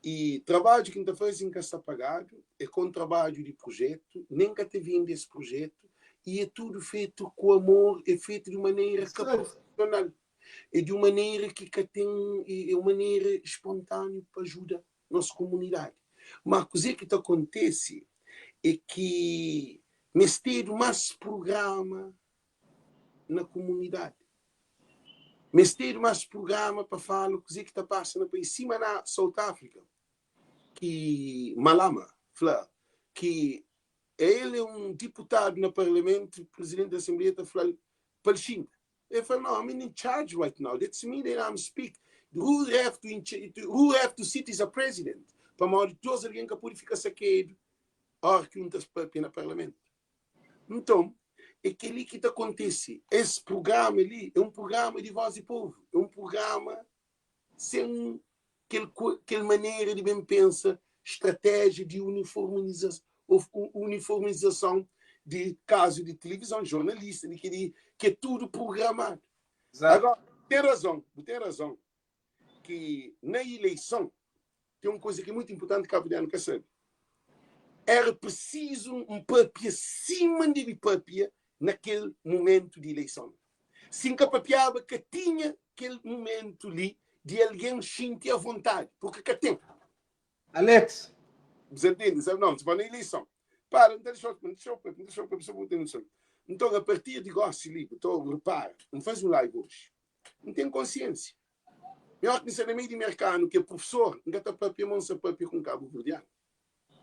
E trabalho que ainda faz, ainda está pagado. É com trabalho de projeto, nem que te vende esse projeto. E é tudo feito com amor, é feito de maneira profissional. É de uma maneira que tem, é uma maneira espontânea para ajudar a nossa comunidade. Mas a coisa que acontece é que nós temos mais programa na comunidade. Nós temos mais programa para falar o que está passando para cima na South África. Que Malama, que ele é um deputado no parlamento, presidente da Assembleia, está falando Palestina. Ele falou, no, I'm in charge right now. That's me that I'm speaking. Who have to sit as a president? Para mal de todos alguém que pode ficar saqueado, hora que está no parlamento. Então, é que ali que acontece. Esse programa ali é um programa de voz e povo. É um programa sem aquela maneira de bem pensar, estratégia de uniformização de caso de televisão, jornalista, que é tudo programado. Exato. Agora, tem razão que na eleição tem uma coisa que é muito importante que Cabo Verde quer saber. Era preciso um papel acima de papel naquele momento de eleição. Se encapapiava que tinha aquele momento ali de alguém sentir à vontade, porque que tem. Alex. Você entende? Não, você vai na eleição. Para, deixa eu então, a partir de agora, se liga, repara, não faz um live hoje. Não tem consciência. Melhor que no meio de mercado, que é professor, não está para papel com Cabo Verdeano.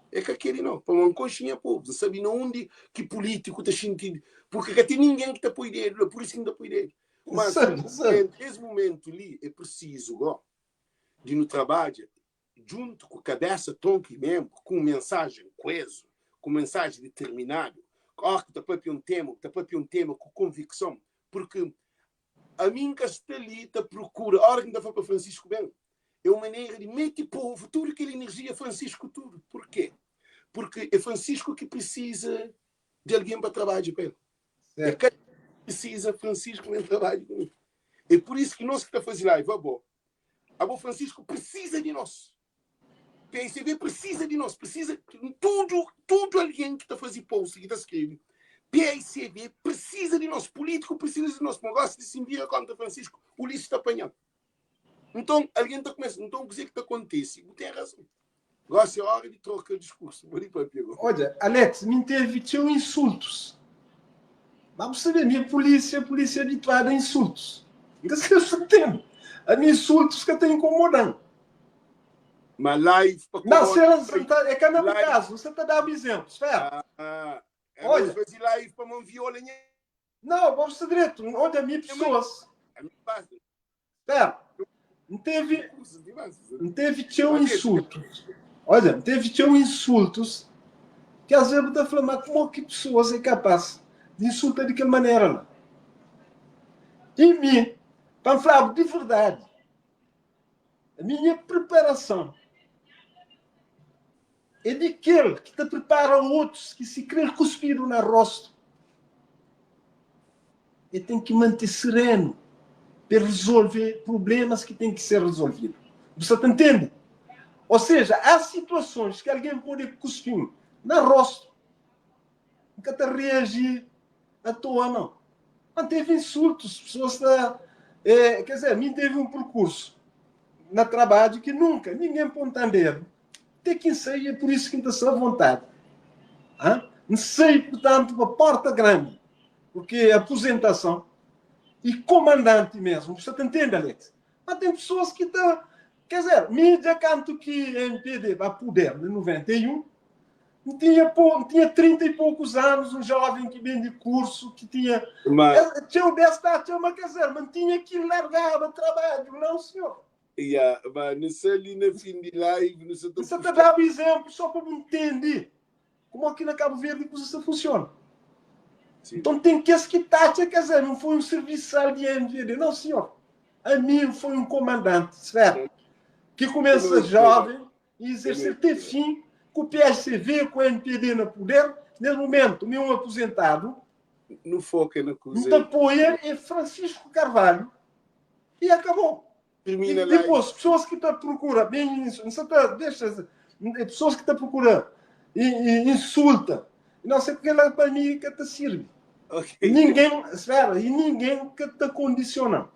É que aquele não, para uma conchinha povo, não sabe onde que político está sentindo, porque tem ninguém que está por dentro, por isso que não está por dentro. Mas, nesse momento ali, é preciso, de no trabalho, junto com a cabeça, tronco e membro, com mensagem coesa, com mensagem determinada, que está para um tema com convicção, porque a mim que está ali, está procura, a hora que ainda foi para Francisco bem, é uma maneira de meter povo, toda aquela energia Francisco tudo. Por quê? Porque é Francisco que precisa de alguém para trabalhar para ele. É que precisa Francisco para trabalhar comigo. É por isso que nós que está fazendo live, a Francisco precisa de nós. PSV precisa de nós, precisa de tudo alguém que está fazendo post, que está escrevendo. PSV precisa de nós, político precisa de nós. Não gosta de se enviar contra Francisco, o lixo está apanhando. Então, alguém está começando. Então, o que acontece? Tem razão. Gosta é hora de trocar o discurso. Olha, Alex, me intervitiu insultos. Vamos saber, minha polícia é habituada a insultos. Então, se eu tenho, a minha insultos que eu estou incomodando. Mas live... Não, é que no caso, você está dando exemplo. Espera. Olha, fazer live para uma viola. Não, vamos ser direto. Onde a minha pessoas... Espera. Não teve teu insultos. Olha, teve teu insultos que às vezes está falando, mas como que pessoas é capaz de insultar daquela maneira? Não? E mim, para falar de verdade, a minha preparação é daquele que te prepara outros que se querer cuspir no rosto. E tem que manter sereno para resolver problemas que têm que ser resolvidos. Você entende? Ou seja, há situações que alguém pode cuspir no rosto. Nunca te reagir à toa, não. Não teve insultos. Pessoas quer dizer, a mim teve um percurso na trabalho que nunca, ninguém ponta dedo. Tem que sair, é por isso que está à vontade. Não sei, portanto, uma porta grande. Porque a aposentação e comandante mesmo, você entende, Alex? Mas tem pessoas que estão... Quer dizer, mídia canto que MPD vai poder, em 91, Tinha 30 e poucos anos, um jovem que vem de curso, que tinha... Tinha o destaque, mas quer dizer, mas tinha que largar o trabalho, não, senhor. Mas não sei ali na fim de live, não sei... Você está dando exemplo só para entender como aqui na Cabo Verde a coisa funciona. Sim. Então tem que esquitar, quer dizer, não foi um serviçal de MVD, não, senhor. A mim foi um comandante, certo? Que começa jovem e exerce até fim, com o PSCV, com o NPD no poder. Nesse momento, meu aposentado, no foco na coisa. Então apoia é Francisco Carvalho e acabou. E depois, pessoas que estão à procura, bem isso, pessoas que estão à procura e insulta. Não sei porque ela para mim que te sirve. Okay. Ninguém que te condiciona.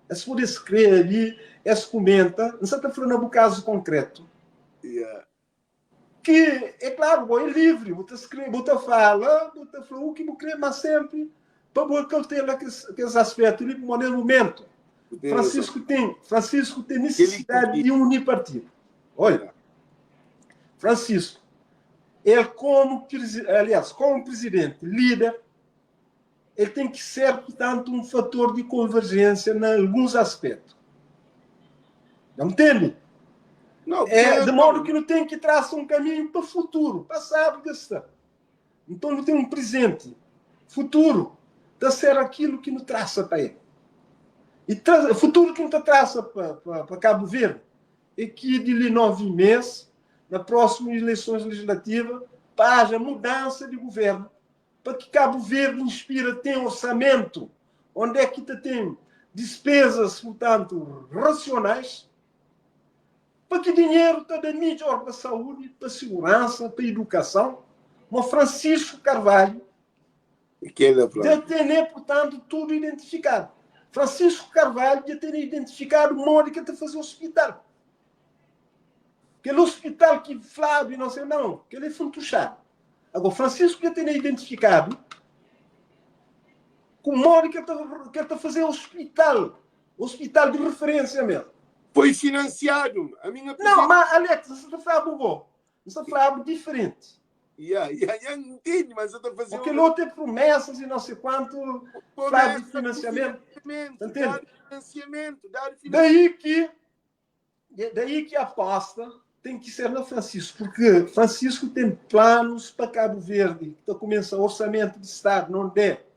Se for escrever ali, se comenta, não sei se está falando um caso concreto. Yeah. Que, é claro, é livre, você escreve, você fala o que você crê, mas sempre para você ter aqueles aspectos ali, no momento. Francisco tem necessidade de unir partido. Olha, Francisco, ele como presidente, líder, ele tem que ser, portanto, um fator de convergência em alguns aspectos. Não entende? Não, de modo que não tem que traçar um caminho para o futuro, passado que está. Então não tem um presente, futuro, de ser aquilo que não traça para ele. E futuro que não traça para Cabo Verde é que de 9 meses, nas próximas eleições legislativas, haja mudança de governo, para que Cabo Verde inspira, tem orçamento, onde é que tem despesas, portanto, racionais, para que dinheiro está da melhor para a saúde, para a segurança, para a educação. Mas Francisco Carvalho já tem, portanto, tudo identificado. Francisco Carvalho já tem identificado o modo que está a fazer o hospital. Aquele hospital que Flávio, não sei, não, que ele é fantuchado. Agora, Francisco já tem identificado o modo que está a fazer o hospital de referência mesmo. Foi financiado. A minha não, mas, Alex, você está falando bom. Você está falando diferente. Entende, mas eu estou fazendo... Porque ele outro tem promessas e não sei quanto, fala de financiamento. Dar financiamento. Daí que a aposta tem que ser no Francisco, porque Francisco tem planos para Cabo Verde, que começa o orçamento de Estado, não der,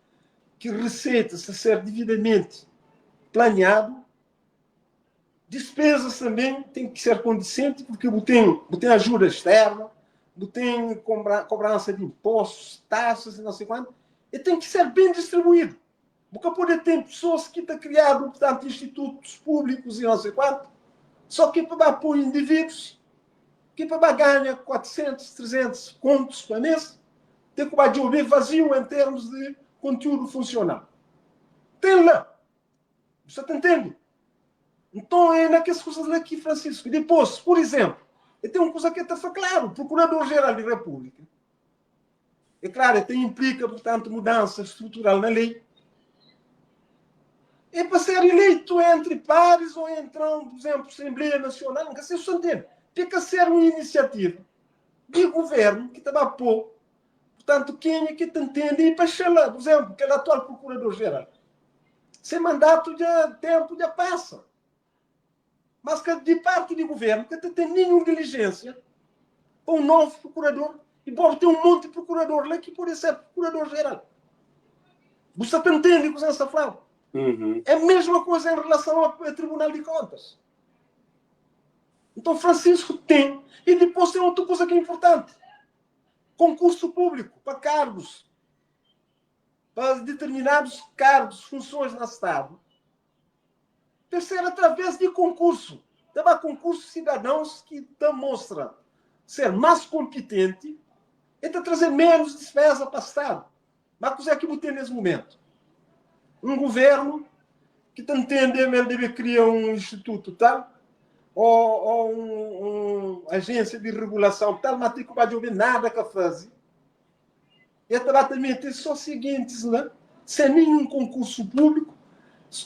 que receitas a ser devidamente planeado. Despesas também tem que ser condizente, porque tem ajuda externa, tem cobrança de impostos, taxas e não sei quanto, e tem que ser bem distribuído. Porque pode ter pessoas que estão criando, portanto, institutos públicos e não sei quanto, só que para apoio indivíduos, que para ganhar 400, 300 contos por mês, tem que ouvir vazio em termos de conteúdo funcional. Tem lá. Você está entendendo? Então, é naquelas coisas aqui, Francisco. E depois, por exemplo, tem uma coisa que está claro, Procurador-Geral da República. É claro, implica, portanto, mudança estrutural na lei. É para ser eleito entre pares ou entrar, por exemplo, Assembleia Nacional, não quer ser entende. Tem que ser uma iniciativa de governo que está a pôr, portanto, quem é que te entende e para chegar, por exemplo, que é o atual Procurador-Geral. Sem mandato, tempo já passa. Mas que de parte do governo, que não tem nenhuma diligência para um novo procurador, e pode ter um monte de procurador lá que pode ser procurador-geral. Você entende o que você está falando? Uhum. É a mesma coisa em relação ao Tribunal de Contas. Então, Francisco tem. E depois tem outra coisa que é importante. Concurso público para cargos. Para determinados cargos, funções no Estado. Terceiro, através de concurso. Também concurso de cidadãos que demonstram ser mais competente e trazer menos despesa para o Estado. Mas o que é que você tem nesse momento? Um governo que está entendendo, ele deve criar um instituto tal, ou uma agência de regulação tal, mas tem que não ouvir nada que fazer. E também tem só os seguintes, né? Sem nenhum concurso público,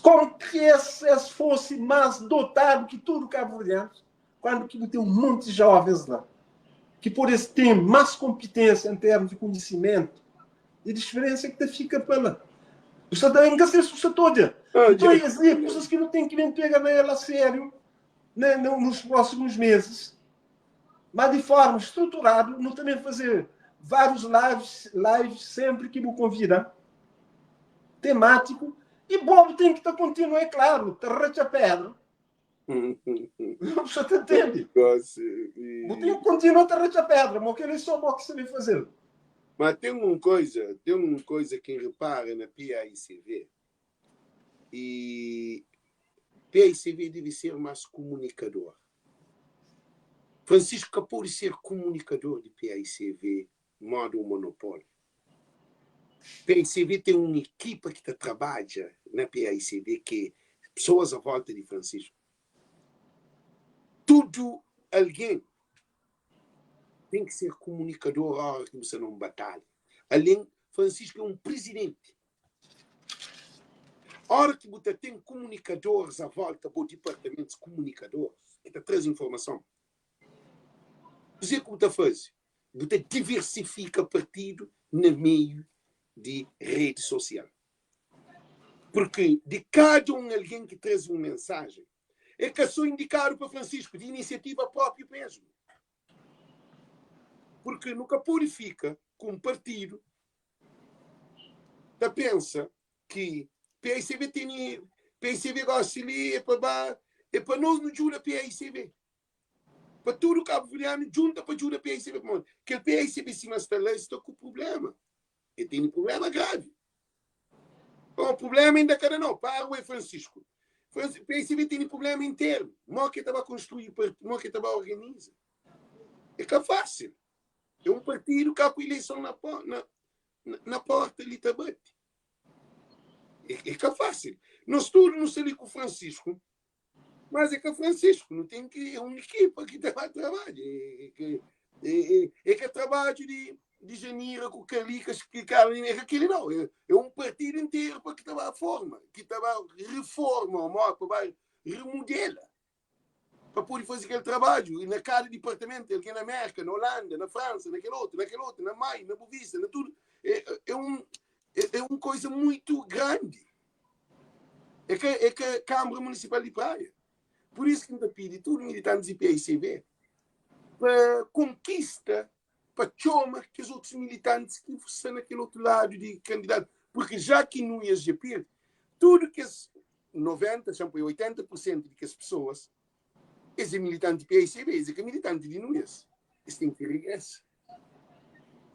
como que esse fosse mais dotado que tudo Cabo Verdeano, quando que tem um monte de jovens lá. que por esse ter mais competência em termos de conhecimento, e a diferença é que fica pela. Você também nunca se assusta toda. Então, existem coisas que não tem que nem pegar nela a sério, né, nos próximos meses, mas de forma estruturada, não também fazer vários lives sempre que me convida, temático, e bom, tem que estar continuando, é claro, terrecha pedra. Você entende? Você tem que continuar terrecha pedra, mas que ele só o que você vai fazer. Mas tem uma coisa que repara na PAICV, e PAICV deve ser mais comunicador. Francisco acabou de ser comunicador de PAICV, modo monopólio. PAICV tem uma equipa que trabalha na PAICV, que é pessoas à volta de Francisco. Tudo alguém tem que ser comunicador a hora que você não batalha. Além, Francisco é um presidente. A hora que você tem comunicadores à volta, por departamentos comunicadores, que traz informação. Você o que você faz? Você diversifica partido no meio de rede social. Porque de cada alguém que traz uma mensagem, é que sou indicado para Francisco, de iniciativa própria mesmo. Porque nunca purifica com um partido que pensa que PAICV tem PAICV gosta de é para nós não ajuda PAICV. Para tudo Cabo Verdeano junta para ajudar PAICV. Que o PAICV se instala está com problema. E tem um problema grave. O problema ainda cada não. Para o Francisco. O PAICV tem um problema interno. Não que estava a construir, não que estava a organizar. É que é fácil. É um partido que há a eleição na porta ali também. É que é fácil. Nós todos não saímos com o Francisco, mas é que o Francisco não tem que. É uma equipa que trabalha. É que trabalho de janeiro com calicas que é aquele não. É um partido inteiro para que estava a forma, que estava reforma, para remodela. Para poder fazer aquele trabalho. E na cada departamento, aqui na América, na Holanda, na França, naquele outro, na Maia, na Bovista, na tudo. É uma coisa muito grande. É que a Câmara Municipal de Praia. Por isso que ainda pede todos os militantes de PAICV para conquista, para chama que os outros militantes que estão naquele outro lado de candidato. Porque já que não ia GP, tudo que as 90%, 80% de que as pessoas esse militante de PAICV, esse que é militante de Núñez. Esse tem que regressar.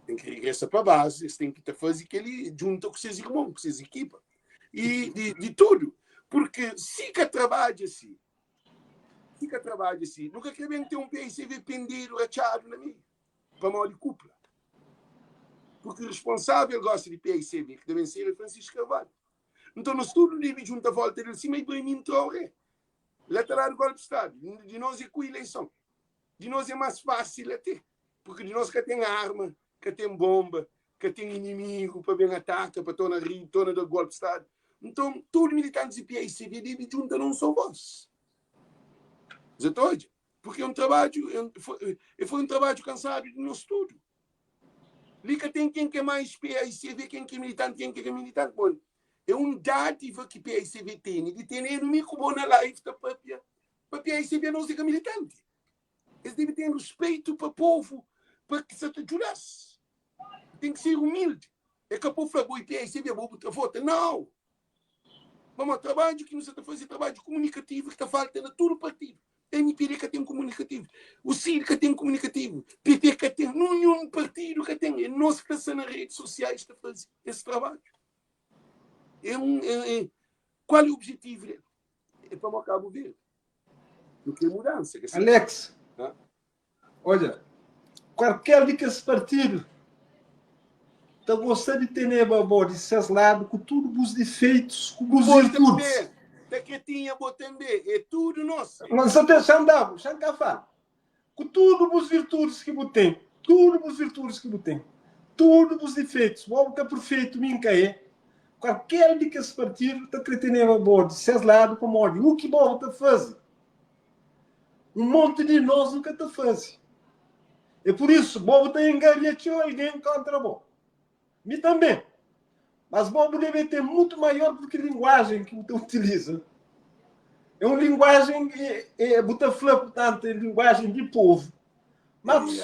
Tem que regressar para a base, esse tem que fazer que ele junta com seus irmãos, com suas equipas. E de tudo. Porque se que trabalha assim, nunca querem ter um PAICV pendido, rachado na minha, para mal de cúpula. Porque o responsável gosta de PAICV, que deve ser o Francisco Carvalho. Então, nós tudo devemos juntar a volta dele, cima e para mim, Traoré. Lateral do golpe de Estado. De nós é com a eleição. De nós é mais fácil até. Porque de nós que tem arma, que tem bomba, que tem inimigo para bem atacar, para tornar do golpe de Estado. Então, todos os militantes de PAICV devem juntar não só voz. Você entende? Porque é um trabalho, foi um trabalho cansado de nós tudo. Liga tem quem que é mais PAICV, quem que é militante, quem que é militante. Bom, é um dádiva que PAICV tem, de ter no micro bom na live da própria. Para PAICV não ser militante. Eles devem ter respeito para o povo, para que se te ajudasse. Tem que ser humilde. É que o povo fala, boi, PAICV, vou botar voto. Não! Vamos, trabalho que não se está fazendo, trabalho comunicativo, que está faltando todo o partido. MPD que tem comunicativo. O CIR que tem comunicativo. PP que tem. Nenhum partido que tem. É nós que estamos nas redes sociais que fazemos esse trabalho. Qual é o objetivo dele? É para o Cabo Verde. Não quer mudança. Que Alex, olha, qualquer de que esse partido está gostando de ter de seus lados com todos os defeitos, com os virtudes. Está quietinha, Botambé. É tudo nosso. Mas até Xandavo, Xancafá, com todos os virtudes que você tem, todos os defeitos, o que é perfeito, minha é. Qualquer de que esse partido está querendo de seus lados como ordem. O que bom está fazendo? Um monte de nós nunca está fazendo. É por isso, bobo tem engariação alguém contra bobo. Me também. Mas bobo deve ter muito maior do que a linguagem que você utiliza. É uma linguagem, você fala, portanto, é linguagem de povo. Mas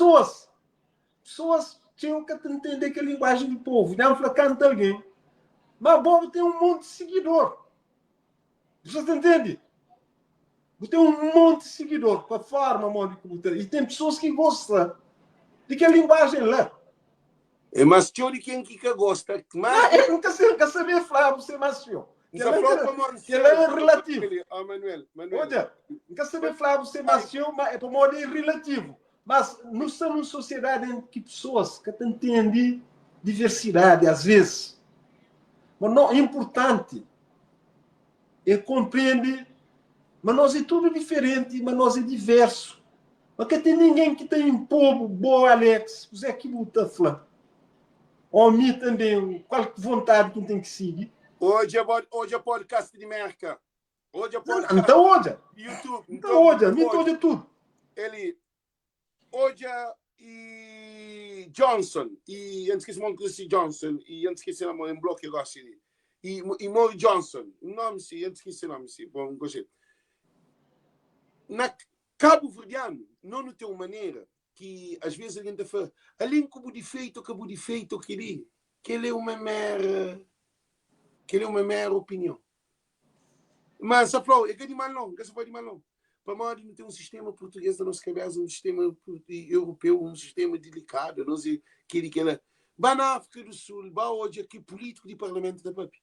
pessoas tinham que entender que é linguagem de povo. Não fala, canta alguém. Mas bobo tem um monte de seguidor. Você entende? Você tem um monte de seguidor para a forma de e tem pessoas que gostam de que a linguagem lá. É mais tio de quem que gosta. Mas eu nunca sabia falar, você mais tio. Que ela é relativo. Manuel. Olha, nunca sabia falar, você mais tio, mas é para modo relativo. Mas nós estamos numa sociedade em que pessoas que entendem diversidade, às vezes. Mas não é importante. É compreender. Mas nós é tudo diferente, mas nós é diverso. Mas que tem ninguém que tem um povo bom, Alex. Você é que luta falando. Ou mim também, qual vontade que tem que seguir. Hoje é podcast de merca. Hoje é podcast então, hoje. YouTube. Então, hoje tudo. Ele, hoje e Johnson, e antes que se monte Johnson, e antes que se nome em bloco eu gosto de. E Mori Johnson, o nome se, antes que se nome se, bom, gostei. Na Cabo Verdeano, não tem uma maneira que às vezes a gente fala, além que o defeito, que ele é uma mera opinião. Mas a flor, é que de mal não, que se pode mal não. Para nós não ter um sistema português da nossa cabeça, um sistema europeu, um sistema delicado, não sei que ela. Vai na África do Sul, vai hoje aqui político de parlamento da PAP.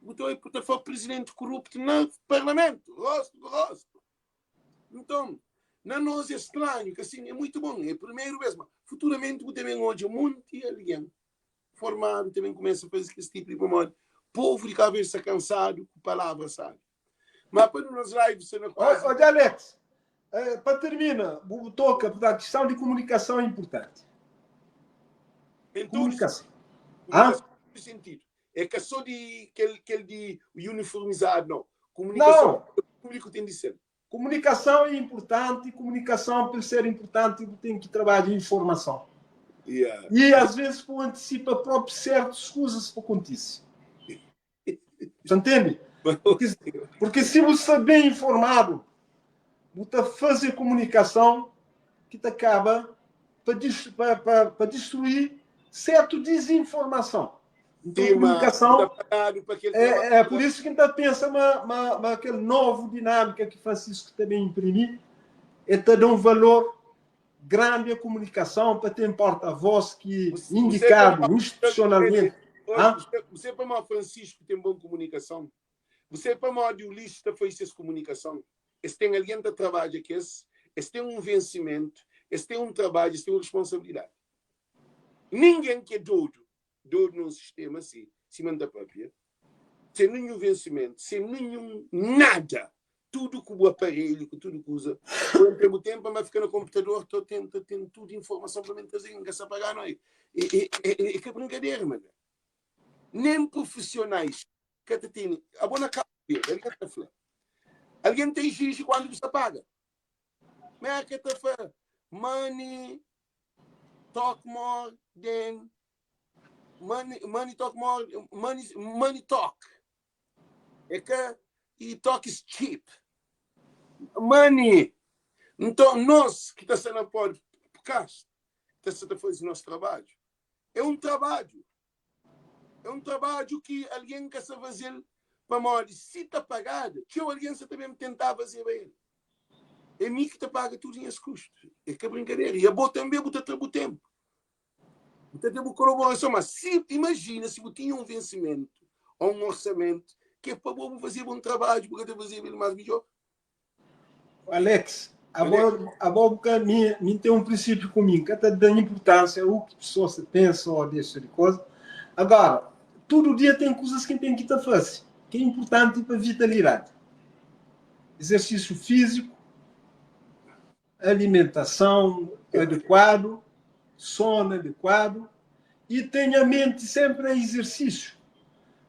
Então é porque foi presidente corrupto no parlamento, rosto. Então, na nós é estranho, que assim é muito bom, é primeiro mesmo. Futuramente, você também hoje, muito alguém formado também começa a fazer esse tipo de memória. Povo de cabeça cansado, com palavras, sabe? Mas para nos lives, você não quase... Olha, Alex, para terminar, o toca, a questão de comunicação é importante. Em comunicação. Comunicação no sentido. É que só de aquele de uniformizado, não. Comunicação, não. O público tem de ser. Comunicação é importante, comunicação, por ser importante, tem que trabalhar de informação. Yeah. E às vezes por antecipa próprio certas coisas para acontecer. Você entende? Porque se você é bem informado, você fazer comunicação que te acaba para destruir certa desinformação. Então, sim, comunicação é por isso que a gente pensa aquela nova dinâmica que Francisco também imprimir, é te dar um valor grande à comunicação para ter porta-voz que indicado institucionalmente. Você para o Francisco tem boa comunicação. Você para o Ulisses foi essa comunicação. Eles têm alguém que trabalha aqui, eles têm um vencimento, eles têm um trabalho, eles têm uma responsabilidade. Ninguém que é doido num sistema assim, cima da própria, sem nenhum vencimento, sem nenhum nada. Tudo com o aparelho, com tudo que usa. Ao mesmo tempo, mas fica no computador, estou tendo tudo informação para mim, que se apagar, não é? É que brincadeira, mano. Nem profissionais que tem. A boa na alguém tem xixi quando você paga. Mas que te fala, money talk more than money talk more, money talk. É que e talk is cheap. Money. Então, nós que está sendo podcast, está fazendo nosso trabalho. É um trabalho. É um trabalho que alguém quer fazer para morrer. Se está pagado, que alguém também tentar fazer para ele. É mim que te paga tudo em esse custo. É que é brincadeira. E a boa também, botar o tempo. Botar tempo colaboração. Mas se, imagina se você tinha um vencimento ou um orçamento que é para fazer um trabalho, porque fazer ele mais melhor. Alex, a boca minha tem um princípio comigo, que está dando importância o que pessoas pensam ou desse de coisa. Agora, todo dia tem coisas que tem que estar fácil, que é importante para a vitalidade. Exercício físico, alimentação adequado, sono adequado e tenha a mente sempre em exercício.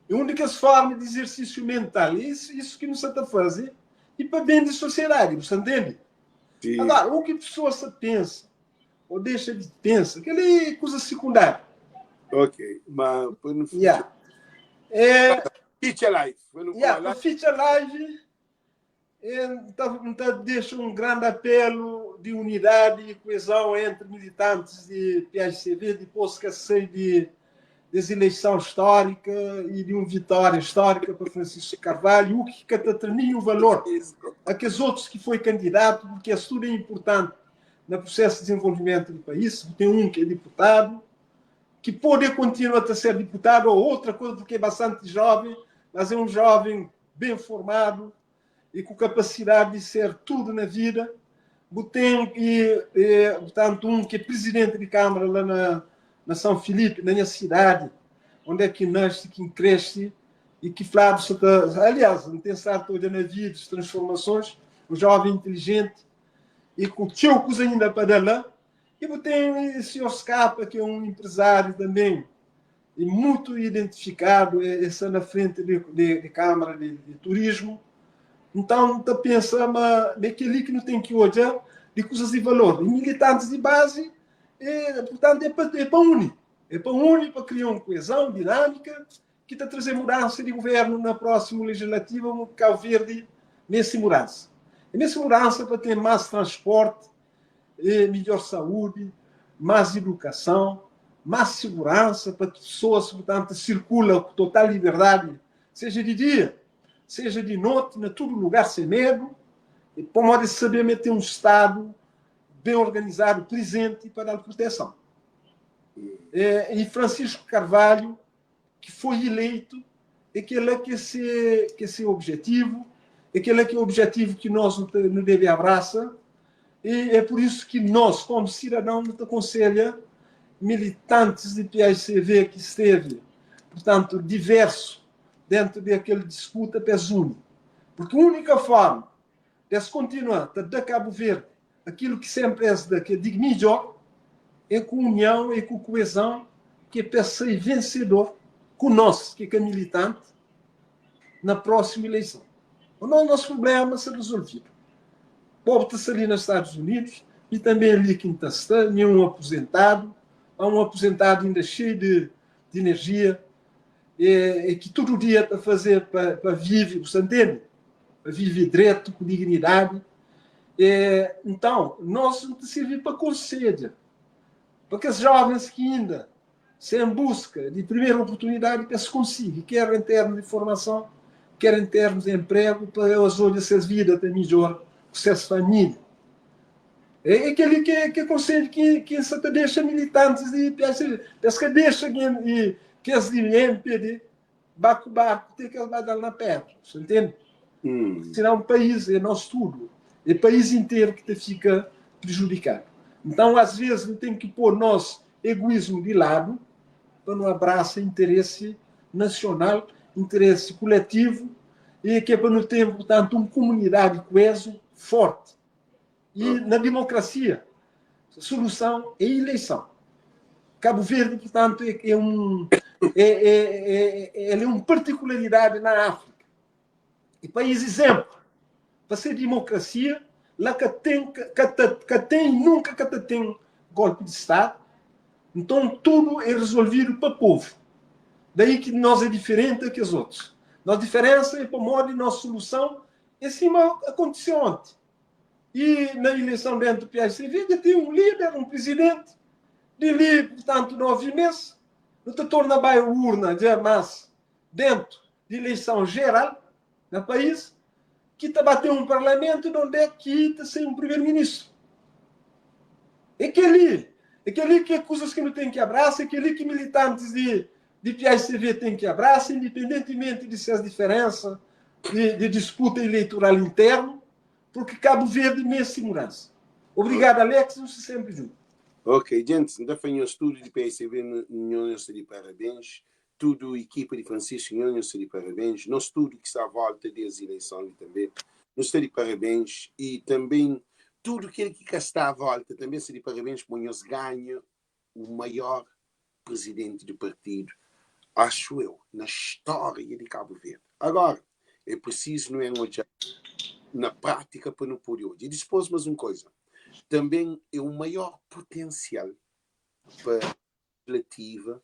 A única forma de exercício mental é isso que não se está a fazer e para bem da sociedade, você entende? Sim. Agora, o que a pessoa se pensa, ou deixa de pensar, aquela é coisa secundária. Ok, mas para no futuro. Yeah. Future life. Para Future Live, deixa um grande apelo de unidade e coesão entre militantes de PSCV, depois que sair das eleições históricas e de uma vitória histórica para Francisco Carvalho, o que determina o valor a que os outros que foi candidato, porque isso tudo é importante no processo de desenvolvimento do país. Tem um que é deputado, que pode continuar a ser deputado, ou outra coisa, porque é bastante jovem, mas é um jovem bem formado e com capacidade de ser tudo na vida. Tem, portanto, um que é presidente de Câmara lá na São Filipe, na minha cidade, onde é que nasce, que cresce, e que Flávio, aliás, não tem estado toda na vida, as transformações, um jovem inteligente, e com tchocos ainda para lá. E tem o senhor Scapa, que é um empresário também, e muito identificado, está na frente de Câmara de Turismo. Então, está pensando naquele que não tem que olhar de coisas de valor. E militantes de base, portanto, é para unir. É para unir, para criar uma coesão dinâmica, que está a trazer mudança de governo na próxima legislativa, no Cabo Verde, nessa mudança. E nessa mudança, para ter mais transporte, melhor saúde, mais educação, mais segurança, para que pessoas, portanto, circulam com total liberdade, seja de dia, seja de noite, em todo lugar, sem medo, e pode saber meter um Estado bem organizado, presente, para dar proteção. E Francisco Carvalho, que foi eleito, aquele que esse objetivo, aquele que é o objetivo que nós não devemos abraçar, e é por isso que nós, como cidadãos, nos aconselha militantes de PSCV que esteve, portanto, diverso dentro daquele disputa PESUNI. Porque a única forma de se continuar a dar Cabo Verde aquilo que sempre é que é digno é com união e com coesão, que é para ser vencedor com nós, que é militante, na próxima eleição. O nosso problema se resolvido. O povo está ali nos Estados Unidos e também ali que está, nenhum aposentado, há um aposentado ainda cheio de energia, e que todo dia está a fazer para viver, você entende? Para viver direito, com dignidade. Então, nós não servimos para conselho, porque os jovens que ainda se em busca de primeira oportunidade que se consiga, quer em termos de formação, quer em termos de emprego, para as olhas suas vidas ter melhor, suas famílias. É aquele que aconselho que se deixa militantes de pensa que deixa que as de MPD barco, tem que dar na perto, você entende? Será um país, é nosso tudo, é o país inteiro que te fica prejudicado. Então, às vezes, não tem que pôr nosso egoísmo de lado para não abraçar interesse nacional, interesse coletivo, e que é para não ter, portanto, uma comunidade coesa forte. E na democracia, a solução é a eleição. Cabo Verde, portanto, é uma particularidade na África. E país exemplo, para ser democracia, lá que tem nunca que tem golpe de Estado. Então, tudo é resolvido para o povo. Daí que nós é diferente que os outros. Nossa diferença é para o modo de nossa solução. Em cima, aconteceu ontem. E na eleição dentro do PSCV, tem um líder, um presidente, de ali, portanto, 9 meses, não te torna bem a urna de armas dentro de eleição geral no país, que está bater um parlamento onde é que está sem um primeiro-ministro. Aquele que é coisas que não tem que abraçar, aquele que militantes de PSCV têm que abraçar, independentemente de suas diferenças de disputa eleitoral interna, porque Cabo Verde é segurança. Obrigado, Alex, não se sempre junto. Ok, gente, ainda foi um estudo de PSCV, União de parabéns. Tudo, equipa de Francisco, União de parabéns. Nosso estudo que está à volta das eleições também. Nos de parabéns. E também tudo aquilo que está à volta também se de parabéns para nós ganha o maior presidente do partido, acho eu, na história de Cabo Verde. Agora, é preciso, não é, na prática para não pôr hoje. E depois mais uma coisa, também é o maior potencial para a legislativa,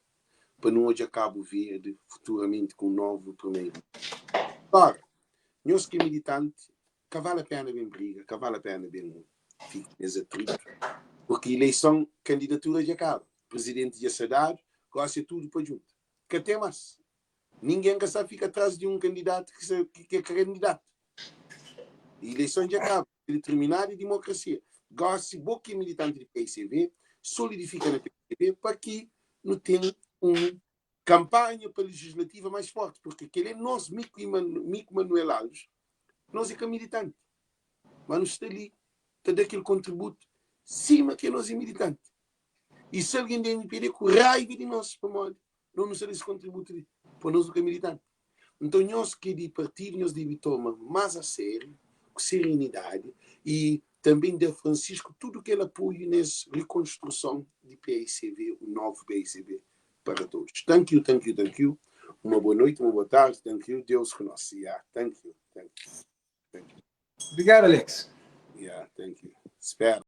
para não hoje a Cabo Verde, futuramente com um novo primeiro. Claro, nós que é militante, que vale a pena bem briga, que vale a pena bem ficar nesse atrito, porque eleição, candidatura já acaba. Presidente da cidade, gosta tudo para junto. Que tem mais. Ninguém que sabe fica atrás de um candidato que é candidato. Eleição já acaba. Determinada democracia. Gosta, boca militante do PCV, solidifica na PCV para que não tenha uma campanha para a legislativa mais forte. Porque aquele é nós, Mico Manuel Alves, nós é que é militante. Mas nós está ali, está daquele contributo, cima que nós é militante. E se alguém da MPD com raiva de nós, para nós, não nos dá esse contributo para nós que é militante. Então, nós que de partido, nós devemos tomar mais a sério, com serenidade, e também de Francisco, tudo que ele apoia nessa reconstrução de PICV, o novo PICV, para todos. Thank you, thank you, thank you. Uma boa noite, uma boa tarde, thank you. Deus conosco. Yeah, thank you, thank you. Thank you. Obrigado, Alex. Yeah, thank you. Espero.